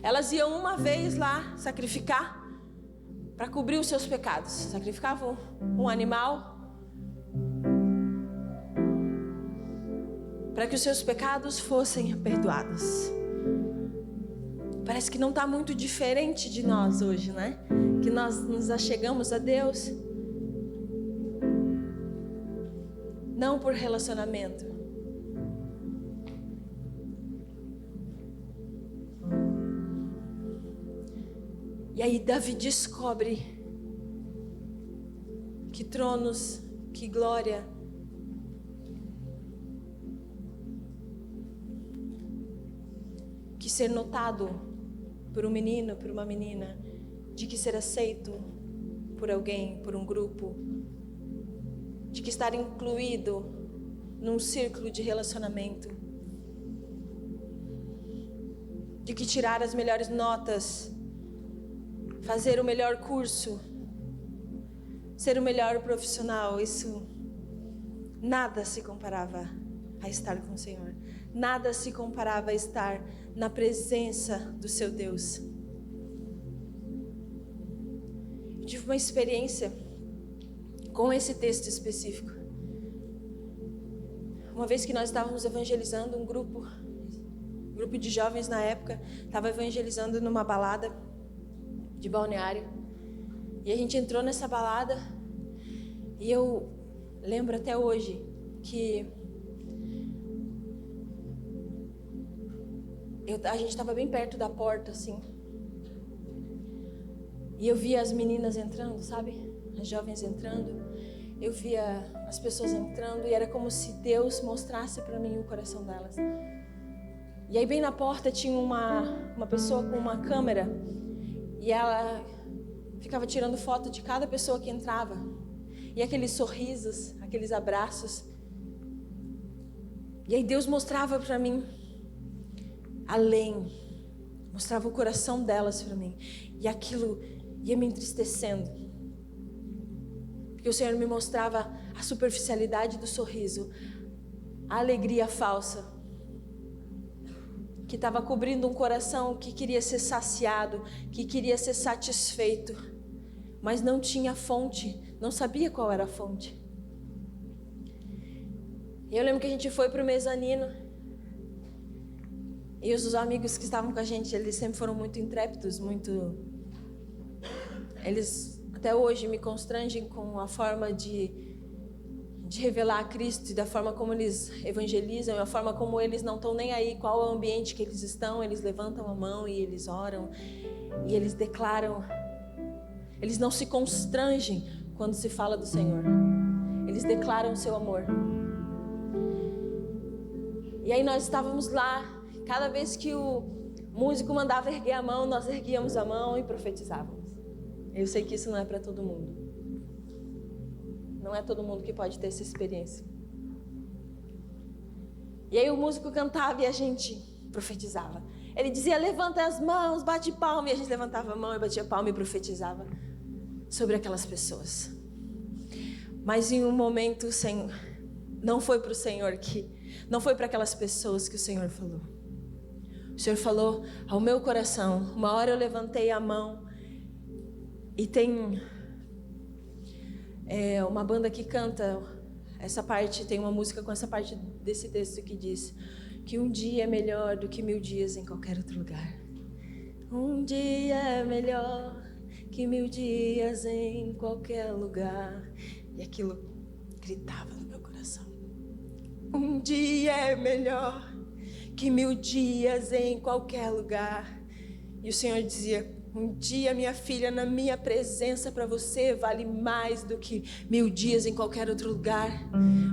Elas iam uma vez lá sacrificar para cobrir os seus pecados. Sacrificavam um animal para que os seus pecados fossem perdoados. Parece que não está muito diferente de nós hoje, né? Que nós nos achegamos a Deus não por relacionamento. E aí Davi descobre que tronos, que glória, que ser notado por um menino, por uma menina, de que ser aceito por alguém, por um grupo, de que estar incluído num círculo de relacionamento, de que tirar as melhores notas, fazer o melhor curso, ser o melhor profissional, isso nada se comparava a estar com o Senhor. Nada se comparava a estar na presença do seu Deus. Eu tive uma experiência com esse texto específico. Uma vez que nós estávamos evangelizando, um grupo de jovens na época, estava evangelizando numa balada de Balneário. E a gente entrou nessa balada e eu lembro até hoje que a gente estava bem perto da porta, assim. E eu via as meninas entrando, sabe? As jovens entrando. Eu via as pessoas entrando e era como se Deus mostrasse para mim o coração delas. E aí bem na porta tinha uma pessoa com uma câmera e ela ficava tirando foto de cada pessoa que entrava. E aqueles sorrisos, aqueles abraços. E aí Deus mostrava para mim além, mostrava o coração delas para mim. E aquilo ia me entristecendo. Porque o Senhor me mostrava a superficialidade do sorriso, a alegria falsa, que estava cobrindo um coração que queria ser saciado, que queria ser satisfeito, mas não tinha fonte, não sabia qual era a fonte. E eu lembro que a gente foi para o mezanino, e os amigos que estavam com a gente, eles sempre foram muito intrépidos, eles até hoje me constrangem com a forma de revelar a Cristo e da forma como eles evangelizam, e a forma como eles não estão nem aí qual é o ambiente que eles estão, eles levantam a mão e eles oram, e eles declaram, eles não se constrangem quando se fala do Senhor, eles declaram o seu amor. E aí nós estávamos lá, cada vez que o músico mandava erguer a mão, nós erguíamos a mão e profetizávamos. Eu sei que isso não é para todo mundo. Não é todo mundo que pode ter essa experiência. E aí o músico cantava e a gente profetizava. Ele dizia, levanta as mãos, bate palma. E a gente levantava a mão e batia palma e profetizava sobre aquelas pessoas. Mas em um momento, o Senhor, não foi para o Senhor não foi para aquelas pessoas que o Senhor falou. O Senhor falou ao meu coração. Uma hora eu levantei a mão e tem uma banda que canta essa parte, tem uma música com essa parte desse texto que diz que um dia é melhor do que 1000 dias em qualquer outro lugar. Um dia é melhor que 1000 dias em qualquer lugar. E aquilo gritava no meu coração. Um dia é melhor que 1000 dias em qualquer lugar. E o Senhor dizia: um dia, minha filha, na minha presença para você vale mais do que 1000 dias em qualquer outro lugar.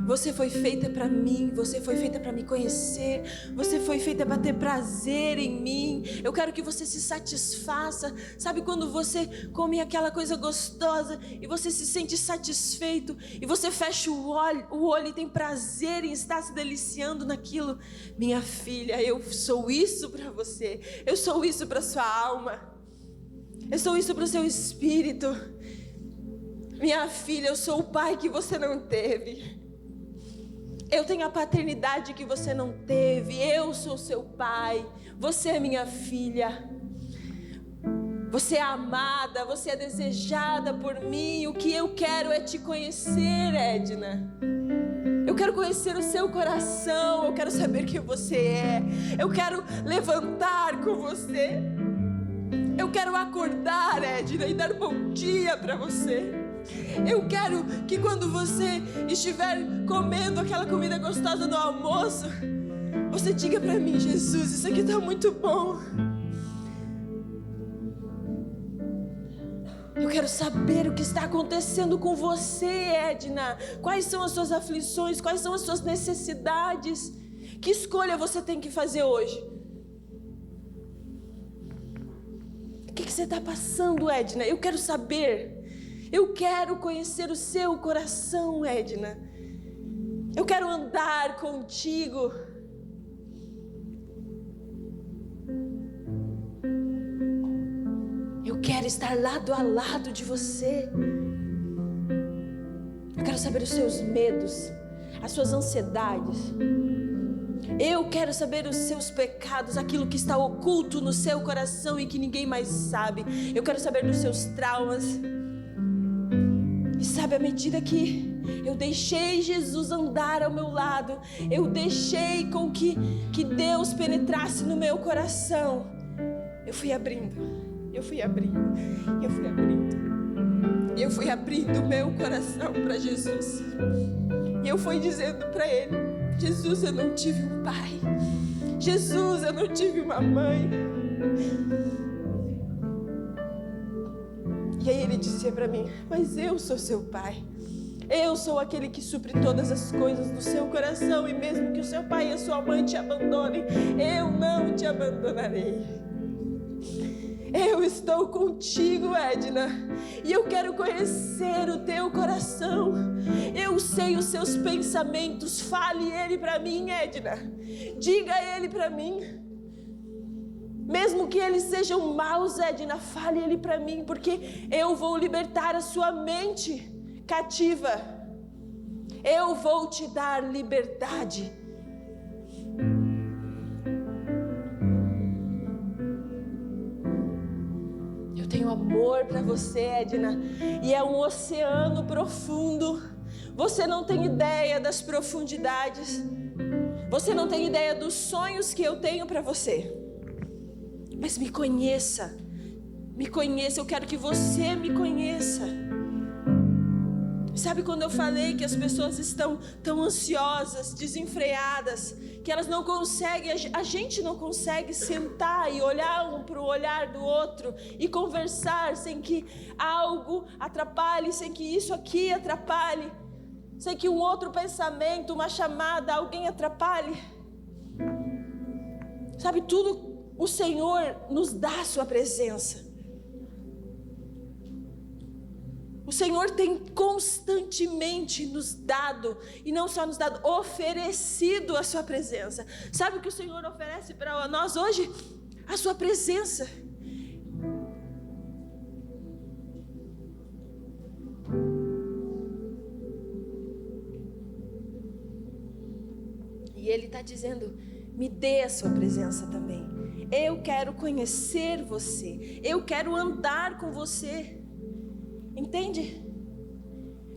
Você foi feita para mim, você foi feita para me conhecer, você foi feita para ter prazer em mim. Eu quero que você se satisfaça. Sabe quando você come aquela coisa gostosa e você se sente satisfeito e você fecha o olho e tem prazer em estar se deliciando naquilo? Minha filha, eu sou isso para você, eu sou isso para sua alma. Eu sou isso para o seu espírito. Minha filha, eu sou o pai que você não teve. Eu tenho a paternidade que você não teve. Eu sou seu pai. Você é minha filha. Você é amada, você é desejada por mim. O que eu quero é te conhecer, Edna. Eu quero conhecer o seu coração. Eu quero saber quem você é. Eu quero levantar com você. Eu quero acordar, Edna, e dar bom dia para você. Eu quero que quando você estiver comendo aquela comida gostosa do almoço, você diga para mim: Jesus, isso aqui está muito bom. Eu quero saber o que está acontecendo com você, Edna. Quais são as suas aflições? Quais são as suas necessidades? Que escolha você tem que fazer hoje? O que você está passando, Edna? Eu quero saber. Eu quero conhecer o seu coração, Edna. Eu quero andar contigo. Eu quero estar lado a lado de você. Eu quero saber os seus medos, as suas ansiedades. Eu quero saber os seus pecados, aquilo que está oculto no seu coração e que ninguém mais sabe. Eu quero saber dos seus traumas. E sabe, à medida que eu deixei Jesus andar ao meu lado, eu deixei com que Deus penetrasse no meu coração, eu fui abrindo o meu coração para Jesus. E eu fui dizendo para Ele: Jesus, eu não tive um pai. Jesus, eu não tive uma mãe. E aí Ele dizia para mim: mas eu sou seu pai. Eu sou aquele que supre todas as coisas do seu coração. E mesmo que o seu pai e a sua mãe te abandonem, eu não te abandonarei. Eu estou contigo, Edna, e eu quero conhecer o teu coração. Eu sei os seus pensamentos. Fale ele para mim, Edna. Diga ele para mim. Mesmo que eles sejam maus, Edna, fale ele para mim, porque eu vou libertar a sua mente cativa. Eu vou te dar liberdade. Tenho amor para você, Edna, e é um oceano profundo. Você não tem ideia das profundidades. Você não tem ideia dos sonhos que eu tenho para você. Mas me conheça. Me conheça, eu quero que você me conheça. Sabe quando eu falei que as pessoas estão tão ansiosas, desenfreadas, que elas não conseguem, a gente não consegue sentar e olhar um para o olhar do outro e conversar sem que algo atrapalhe, sem que isso aqui atrapalhe, sem que um outro pensamento, uma chamada, alguém atrapalhe. Sabe, tudo o Senhor nos dá a sua presença. O Senhor tem constantemente nos dado, e não só nos dado, oferecido a sua presença. Sabe o que o Senhor oferece para nós hoje? A sua presença. E Ele está dizendo: me dê a sua presença também. Eu quero conhecer você. Eu quero andar com você. Entende?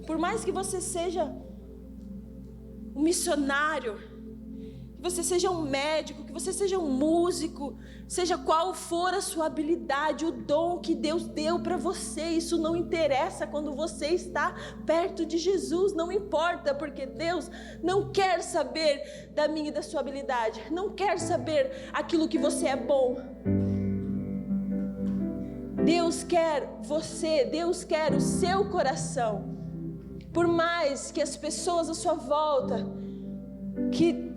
Por mais que você seja um missionário, que você seja um médico, que você seja um músico, seja qual for a sua habilidade, o dom que Deus deu para você, isso não interessa quando você está perto de Jesus, não importa, porque Deus não quer saber da minha e da sua habilidade, não quer saber aquilo que você é bom. Deus quer você, Deus quer o seu coração. Por mais que as pessoas à sua volta, que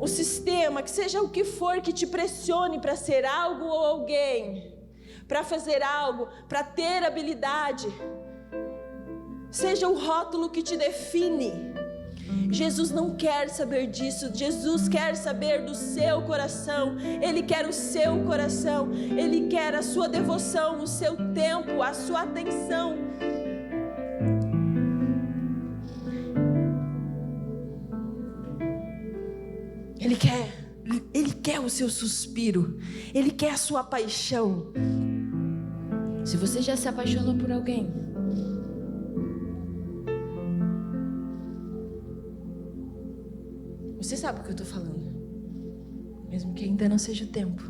o sistema, que seja o que for que te pressione para ser algo ou alguém, para fazer algo, para ter habilidade, seja o rótulo que te define, Jesus não quer saber disso. Jesus quer saber do seu coração. Ele quer o seu coração, Ele quer a sua devoção, o seu tempo, a sua atenção. Ele quer o seu suspiro, Ele quer a sua paixão. Se você já se apaixonou por alguém, você sabe o que eu estou falando, mesmo que ainda não seja o tempo.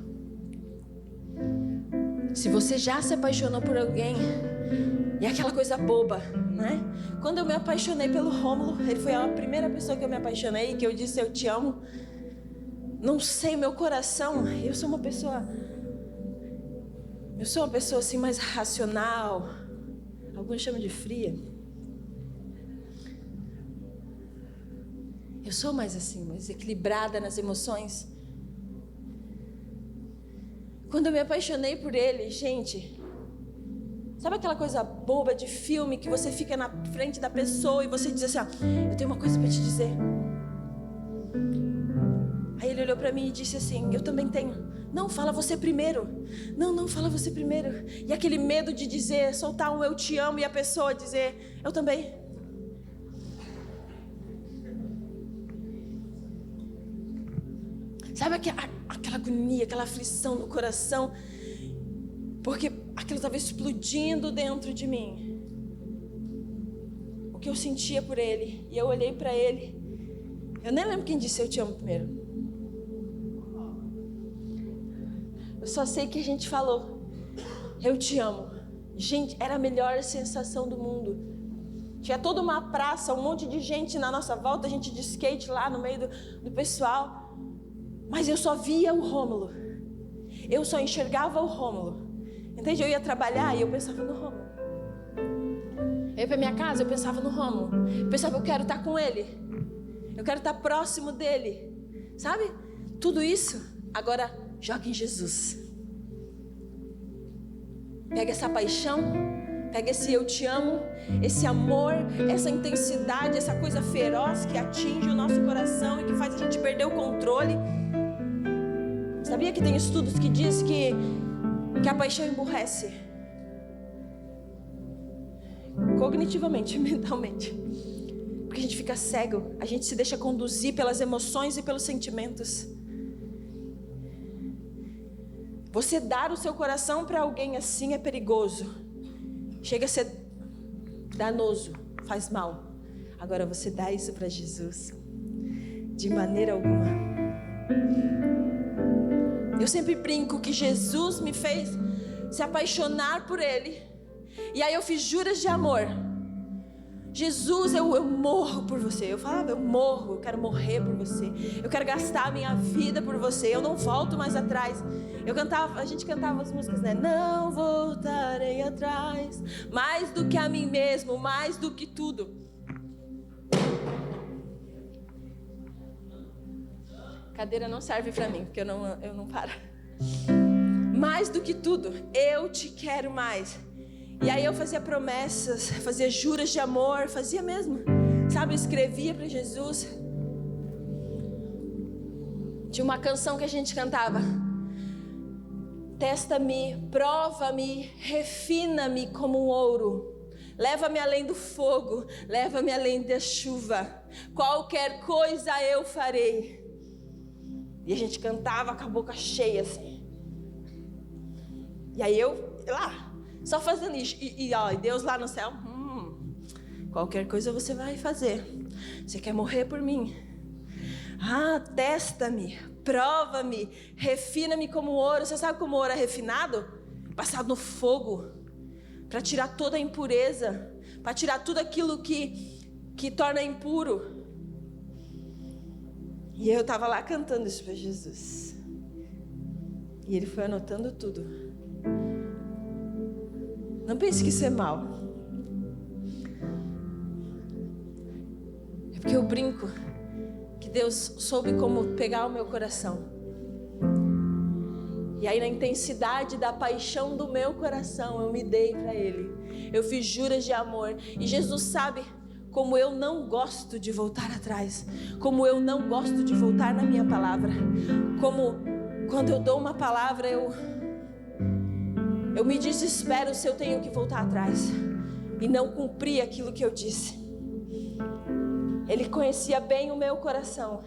Se você já se apaixonou por alguém, e é aquela coisa boba, né? Quando eu me apaixonei pelo Rômulo, ele foi a primeira pessoa que eu me apaixonei, que eu disse eu te amo. Não sei, meu coração, eu sou uma pessoa assim mais racional, alguns chamam de fria. Eu sou mais assim, mais equilibrada nas emoções. Quando eu me apaixonei por ele, gente, sabe aquela coisa boba de filme que você fica na frente da pessoa e você diz assim, eu tenho uma coisa para te dizer. Aí ele olhou para mim e disse assim, eu também tenho. Não, fala você primeiro. Não, fala você primeiro. E aquele medo de dizer, soltar um eu te amo e a pessoa dizer, eu também. Sabe aquela agonia, aquela aflição no coração? Porque aquilo estava explodindo dentro de mim. O que eu sentia por ele. E eu olhei para ele. Eu nem lembro quem disse eu te amo primeiro. Eu só sei que a gente falou, eu te amo. Gente, era a melhor sensação do mundo. Tinha toda uma praça, um monte de gente na nossa volta, a gente de skate lá no meio do pessoal. Mas eu só via o Rômulo. Eu só enxergava o Rômulo. Entende? Eu ia trabalhar e eu pensava no Rômulo. Eu ia pra minha casa, eu pensava no Rômulo. Eu pensava, eu quero estar com ele. Eu quero estar próximo dele. Sabe? Tudo isso, agora joga em Jesus. Pega essa paixão, pega esse eu te amo, esse amor, essa intensidade, essa coisa feroz que atinge o nosso coração e que faz a gente perder o controle. Sabia que tem estudos que diz que a paixão emburrece? Cognitivamente, mentalmente. Porque a gente fica cego, a gente se deixa conduzir pelas emoções e pelos sentimentos. Você dar o seu coração para alguém assim é perigoso. Chega a ser danoso, faz mal. Agora você dá isso para Jesus, de maneira alguma. Eu sempre brinco que Jesus me fez se apaixonar por Ele. E aí eu fiz juras de amor. Jesus, eu morro por você. Eu falava, eu morro, eu quero morrer por você. Eu quero gastar a minha vida por você. Eu não volto mais atrás. A gente cantava as músicas, né? Não voltarei atrás. Mais do que a mim mesmo, mais do que tudo. Cadeira não serve pra mim, porque eu não paro. Mais do que tudo, eu te quero mais. E aí eu fazia promessas, fazia juras de amor, fazia mesmo. Sabe, eu escrevia para Jesus. Tinha uma canção que a gente cantava. Testa-me, prova-me, refina-me como um ouro. Leva-me além do fogo, leva-me além da chuva. Qualquer coisa eu farei. E a gente cantava com a boca cheia assim. E aí eu lá, só fazendo isso. E Deus lá no céu, qualquer coisa você vai fazer. Você quer morrer por mim? Testa-me, prova-me, refina-me como ouro. Você sabe como o ouro é refinado? Passado no fogo, para tirar toda a impureza, para tirar tudo aquilo que torna impuro. E eu estava lá cantando isso para Jesus. E ele foi anotando tudo. Não pense que isso é mal. É porque eu brinco que Deus soube como pegar o meu coração. E aí, na intensidade da paixão do meu coração, eu me dei para Ele. Eu fiz juras de amor. E Jesus sabe como eu não gosto de voltar atrás. Como eu não gosto de voltar na minha palavra. Como quando eu dou uma palavra, eu me desespero se eu tenho que voltar atrás e não cumprir aquilo que eu disse. Ele conhecia bem o meu coração.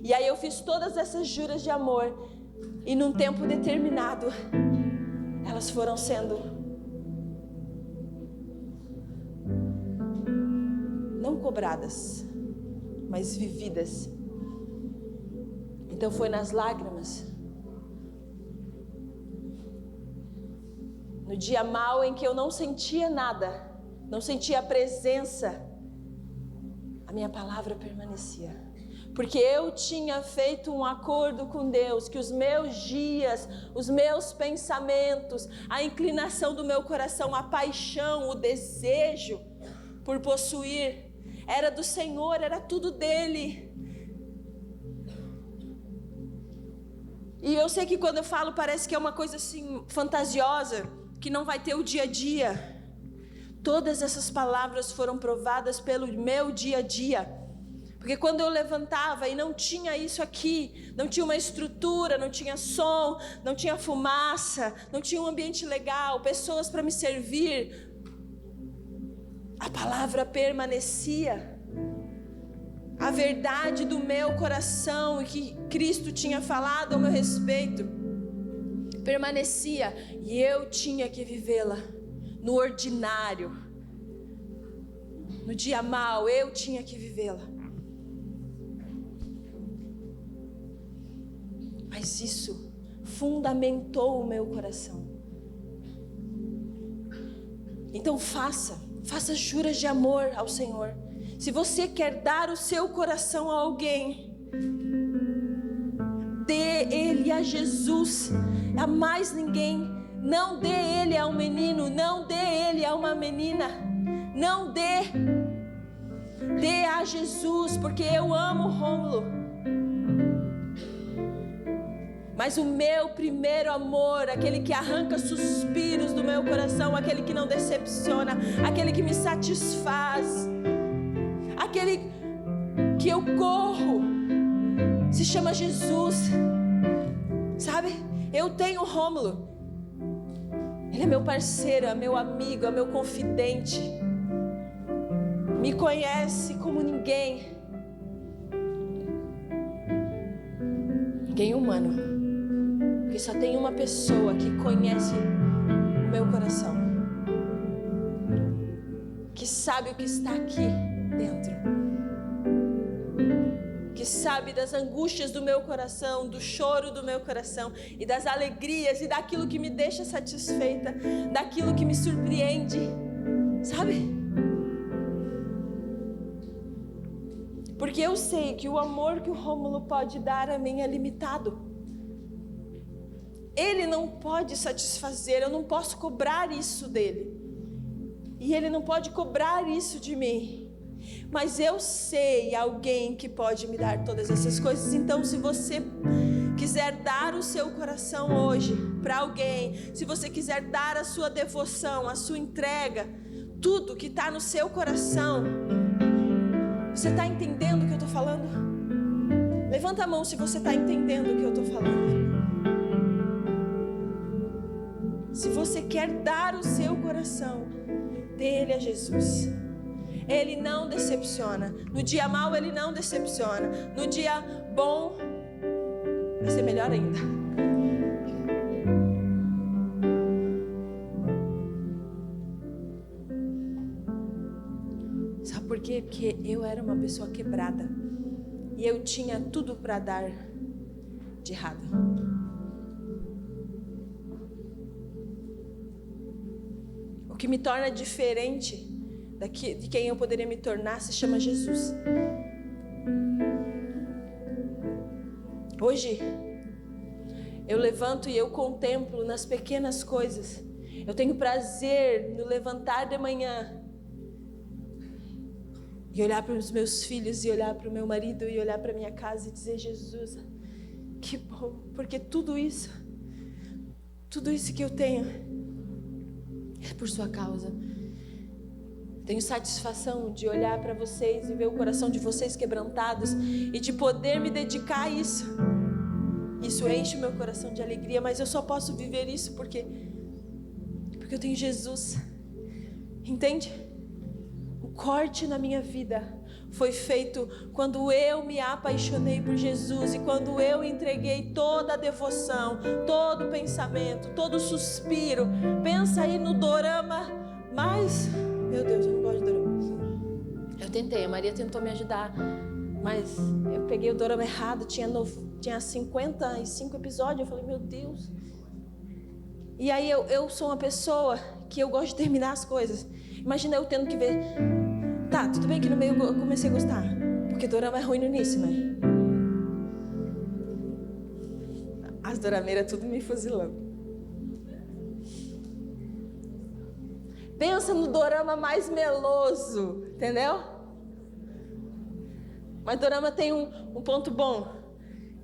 E aí eu fiz todas essas juras de amor. E num tempo determinado, elas foram sendo não cobradas, mas vividas. Então foi nas lágrimas, no dia mau em que eu não sentia nada, não sentia a presença, a minha palavra permanecia. Porque eu tinha feito um acordo com Deus, que os meus dias, os meus pensamentos, a inclinação do meu coração, a paixão, o desejo por possuir, era do Senhor, era tudo dele. E eu sei que quando eu falo parece que é uma coisa assim fantasiosa, que não vai ter o dia a dia. Todas essas palavras foram provadas pelo meu dia a dia. Porque quando eu levantava e não tinha isso aqui, não tinha uma estrutura, não tinha som, não tinha fumaça, não tinha um ambiente legal, pessoas para me servir, a palavra permanecia. A verdade do meu coração e que Cristo tinha falado ao meu respeito permanecia, e eu tinha que vivê-la no ordinário, no dia mau, eu tinha que vivê-la. Mas isso fundamentou o meu coração. Então faça juras de amor ao Senhor. Se você quer dar o seu coração a alguém, dê ele a Jesus, a mais ninguém. Não dê ele a um menino, não dê ele a uma menina, não dê a Jesus, porque eu amo o Rômulo. Mas o meu primeiro amor, aquele que arranca suspiros do meu coração, aquele que não decepciona, aquele que me satisfaz, aquele que eu corro, se chama Jesus. Sabe? Eu tenho o Rômulo. Ele é meu parceiro, é meu amigo, é meu confidente. Me conhece como ninguém. Ninguém humano. Porque só tem uma pessoa que conhece o meu coração, que sabe o que está aqui dentro, que sabe das angústias do meu coração, do choro do meu coração e das alegrias e daquilo que me deixa satisfeita, daquilo que me surpreende, sabe? Porque eu sei que o amor que o Rômulo pode dar a mim é limitado. Ele não pode satisfazer, eu não posso cobrar isso dele. E ele não pode cobrar isso de mim. Mas eu sei alguém que pode me dar todas essas coisas. Então, se você quiser dar o seu coração hoje para alguém, se você quiser dar a sua devoção, a sua entrega, tudo que está no seu coração, você está entendendo o que eu estou falando? Levanta a mão se você está entendendo o que eu estou falando. Se você quer dar o seu coração, dê ele a Jesus. Ele não decepciona. No dia mau ele não decepciona. No dia bom vai ser melhor ainda. Sabe por quê? Porque eu era uma pessoa quebrada. e eu tinha tudo para dar de errado. O que me torna diferente de quem eu poderia me tornar se chama Jesus. Hoje, eu levanto e eu contemplo nas pequenas coisas. Eu tenho prazer no levantar de manhã e olhar para os meus filhos, e olhar para o meu marido, e olhar para a minha casa e dizer: Jesus, que bom, porque tudo isso que eu tenho é por sua causa. Tenho satisfação de olhar para vocês e ver o coração de vocês quebrantados e de poder me dedicar a isso. Isso enche o meu coração de alegria, mas eu só posso viver isso porque eu tenho Jesus. Entende? O corte na minha vida foi feito quando eu me apaixonei por Jesus e quando eu entreguei toda a devoção, todo o pensamento, todo o suspiro. Pensa aí no dorama, mas, meu Deus, eu não gosto de dorama. Eu tentei, a Maria tentou me ajudar, mas eu peguei o dorama errado, tinha 55 episódios, eu falei: meu Deus. E aí eu sou uma pessoa que eu gosto de terminar as coisas. Imagina eu tendo que ver. Tá, tudo bem que no meio eu comecei a gostar, porque dorama é ruim no início, né? As dorameiras tudo me fuzilando. Pensa no dorama mais meloso, entendeu? Mas dorama tem um ponto bom.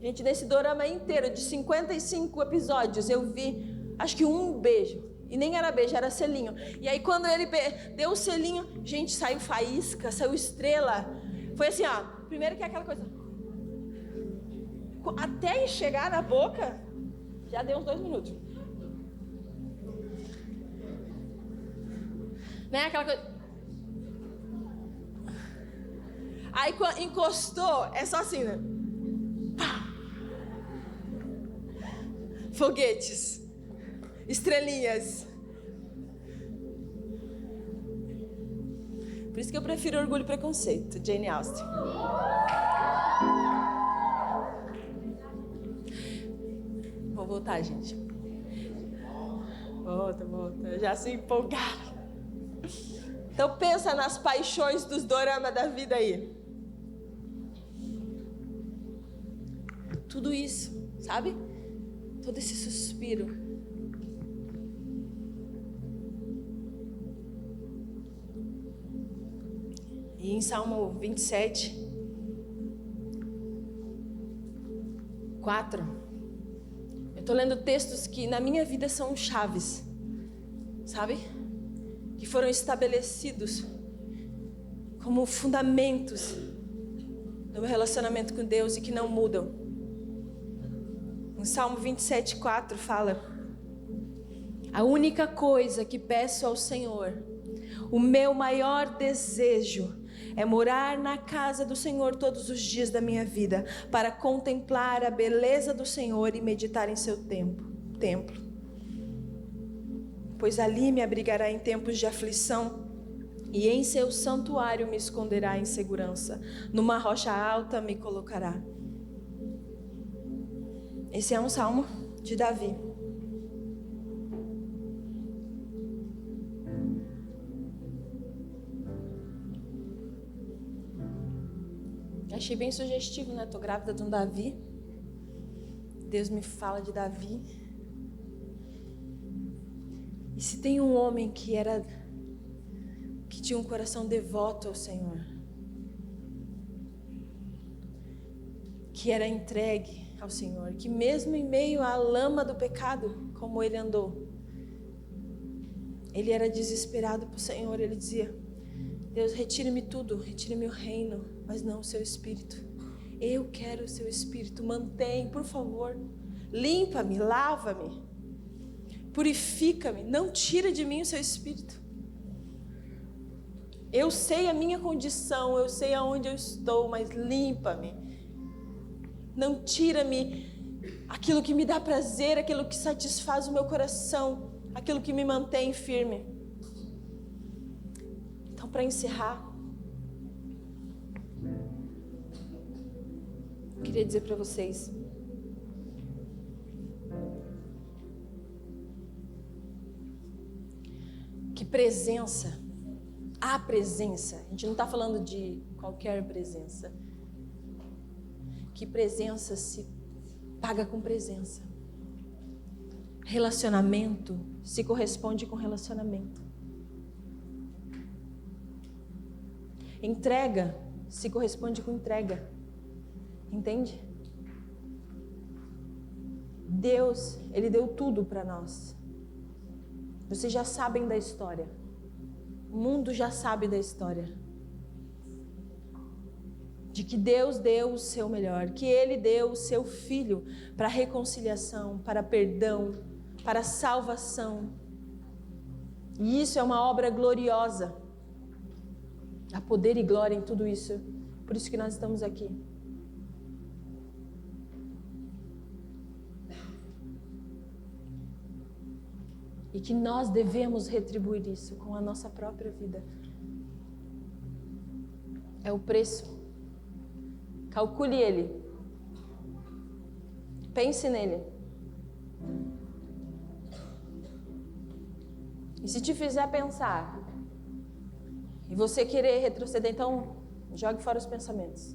Gente, nesse dorama inteiro de 55 episódios, eu vi acho que um beijo. E nem era beijo, era selinho. E aí quando ele deu o selinho, gente, saiu faísca, saiu estrela. Foi assim, ó. Primeiro que é aquela coisa. Até chegar na boca, já deu uns 2 minutos. Né? Aquela coisa. Aí quando encostou, é só assim, né? Pá. Foguetes. Estrelinhas. Por isso que eu prefiro Orgulho e Preconceito, Jane Austen. Vou voltar, gente. Volta. Já se empolgaram. Então pensa nas paixões dos doramas da vida aí. Tudo isso, sabe? Todo esse suspiro. E em Salmo 27, 4, eu estou lendo textos que na minha vida são chaves, sabe? Que foram estabelecidos como fundamentos do meu relacionamento com Deus e que não mudam. Em Salmo 27, 4 fala: a única coisa que peço ao Senhor, o meu maior desejo, é morar na casa do Senhor todos os dias da minha vida, para contemplar a beleza do Senhor e meditar em seu templo. Pois ali me abrigará em tempos de aflição, e em seu santuário me esconderá em segurança. Numa rocha alta me colocará. Esse é um salmo de Davi. Achei bem sugestivo, né? Tô grávida de um Davi. Deus me fala de Davi. E se tem um homem que tinha um coração devoto ao Senhor, que era entregue ao Senhor, que mesmo em meio à lama do pecado, como ele andou, ele era desesperado para o Senhor. Ele dizia: Deus, retire-me tudo, retire-me o reino, mas não o seu espírito. Eu quero o seu espírito. Mantém, por favor. Limpa-me, lava-me, purifica-me. Não tira de mim o seu espírito. Eu sei a minha condição, eu sei aonde eu estou, mas limpa-me. Não tira-me aquilo que me dá prazer, aquilo que satisfaz o meu coração, aquilo que me mantém firme. Então, para encerrar, queria dizer para vocês. Que presença, a presença, a gente não está falando de qualquer presença. Que presença se paga com presença. Relacionamento se corresponde com relacionamento. Entrega se corresponde com entrega. Entende? Deus, Ele deu tudo para nós. Vocês já sabem da história. O mundo já sabe da história. De que Deus deu o seu melhor, que Ele deu o seu Filho para reconciliação, para perdão, para salvação. E isso é uma obra gloriosa. Há poder e glória em tudo isso. Por isso que nós estamos aqui. E que nós devemos retribuir isso com a nossa própria vida. É o preço. Calcule ele. Pense nele. E se te fizer pensar, e você querer retroceder, então jogue fora os pensamentos.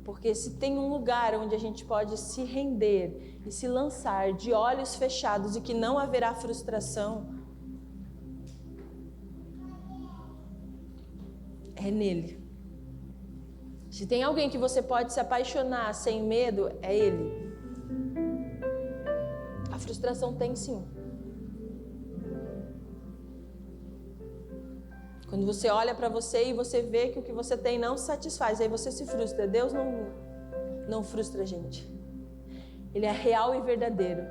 Porque se tem um lugar onde a gente pode se render e se lançar de olhos fechados e que não haverá frustração, é nele. Se tem alguém que você pode se apaixonar sem medo, é ele. A frustração tem sim. Quando você olha para você e você vê que o que você tem não satisfaz, aí você se frustra. Deus não frustra a gente. Ele é real e verdadeiro.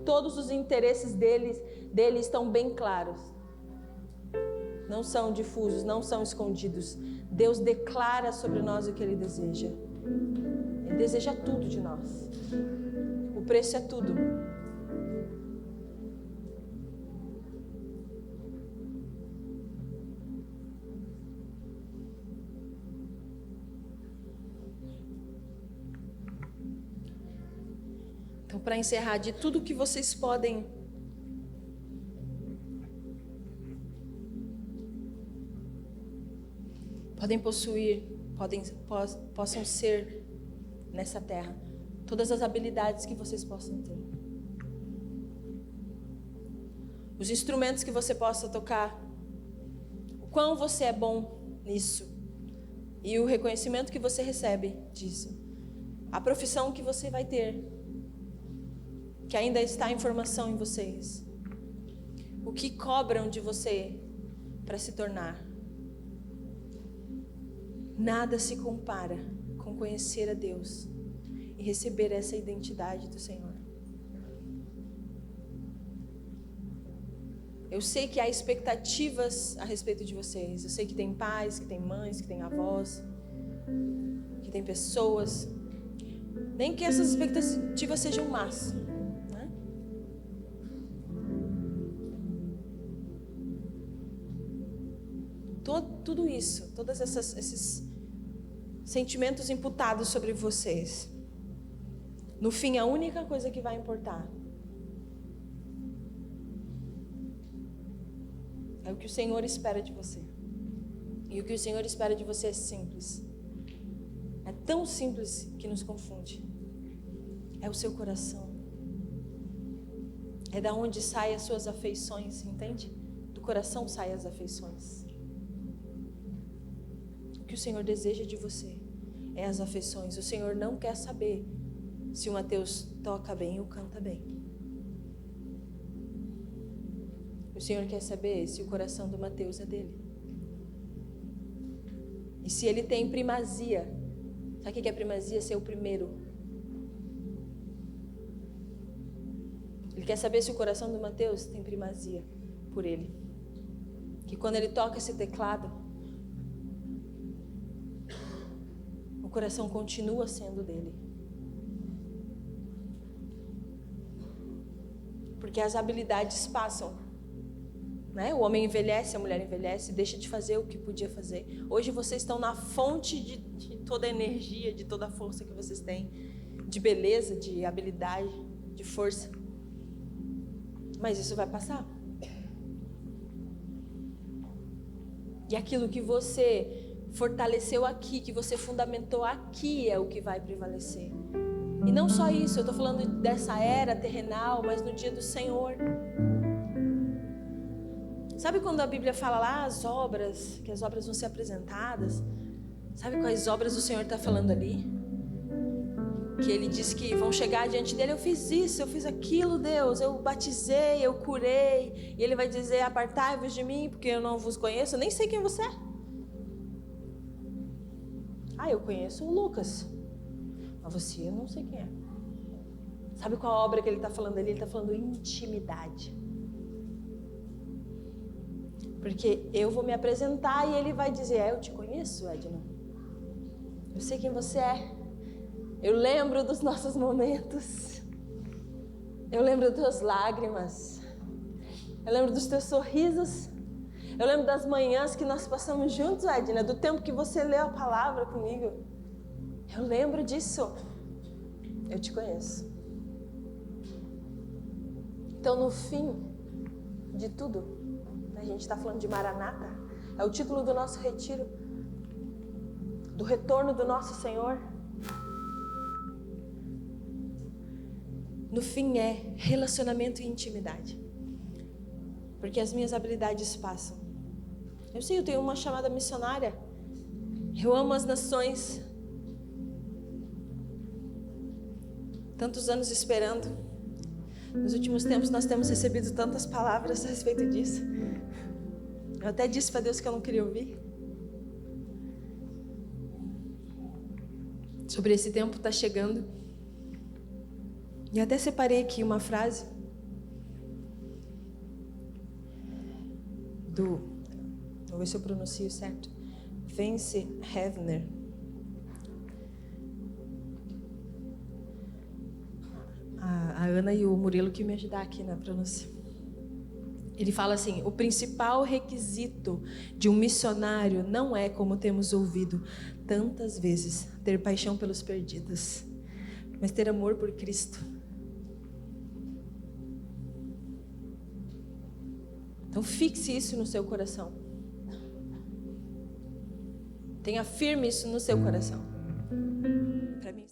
Todos os interesses dele estão bem claros. Não são difusos, não são escondidos. Deus declara sobre nós o que Ele deseja. Ele deseja tudo de nós. O preço é tudo. Então, para encerrar, de tudo que vocês podem possuir, possam ser nessa terra, todas as habilidades que vocês possam ter, os instrumentos que você possa tocar, o quão você é bom nisso e o reconhecimento que você recebe disso, a profissão que você vai ter, que ainda está em formação em vocês, o que cobram de você para se tornar. Nada se compara com conhecer a Deus e receber essa identidade do Senhor. Eu sei que há expectativas a respeito de vocês. Eu sei que tem pais, que tem mães, que tem avós, que tem pessoas. Nem que essas expectativas sejam más, né? Tudo isso, todos esses sentimentos imputados sobre vocês. No fim, a única coisa que vai importar é o que o Senhor espera de você. E o que o Senhor espera de você é simples. É tão simples que nos confunde. É o seu coração. É da onde saem as suas afeições, entende? Do coração saem as afeições. O que o Senhor deseja de você é as afeições. O Senhor não quer saber se o Mateus toca bem ou canta bem. O Senhor quer saber se o coração do Mateus é dele. E se ele tem primazia. Sabe o que é primazia? Ser o primeiro. Ele quer saber se o coração do Mateus tem primazia por ele. Que quando ele toca esse teclado, o coração continua sendo dele. Porque as habilidades passam. né? O homem envelhece, a mulher envelhece, deixa de fazer o que podia fazer. Hoje vocês estão na fonte de toda a energia, de toda a força que vocês têm, de beleza, de habilidade, de força. Mas isso vai passar. E aquilo que você fortaleceu aqui, que você fundamentou aqui, é o que vai prevalecer. E não só isso, eu estou falando dessa era terrenal, mas no dia do Senhor. Sabe quando a Bíblia fala lá as obras, que as obras vão ser apresentadas? Sabe quais obras o Senhor está falando ali? Que Ele diz que vão chegar diante dele, eu fiz isso, eu fiz aquilo, Deus, eu batizei, eu curei. E Ele vai dizer, apartai-vos de mim, porque eu não vos conheço, eu nem sei quem você é. Eu conheço o Lucas, mas você eu não sei quem é. Sabe qual a obra que Ele está falando ali? Ele está falando intimidade. Porque eu vou me apresentar e Ele vai dizer, eu te conheço, Edna. Eu sei quem você é. Eu lembro dos nossos momentos. Eu lembro das tuas lágrimas. Eu lembro dos teus sorrisos. Eu lembro das manhãs que nós passamos juntos, Edna, do tempo que você leu a palavra comigo. Eu lembro disso. Eu te conheço. Então, no fim de tudo, a gente está falando de Maranata, é o título do nosso retiro, do retorno do nosso Senhor. No fim é relacionamento e intimidade. Porque as minhas habilidades passam. Eu sei, eu tenho uma chamada missionária. Eu amo as nações. Tantos anos esperando. Nos últimos tempos nós temos recebido tantas palavras a respeito disso. Eu até disse para Deus que eu não queria ouvir. Sobre esse tempo está chegando. E até separei aqui uma frase vou ver se eu pronuncio certo, Vance Havner. A Ana e o Murilo que me ajudar aqui na pronúncia. Ele fala assim: o principal requisito de um missionário não é, como temos ouvido tantas vezes, ter paixão pelos perdidos, mas ter amor por Cristo. Então fixe isso no seu coração. Tenha firme isso no seu coração.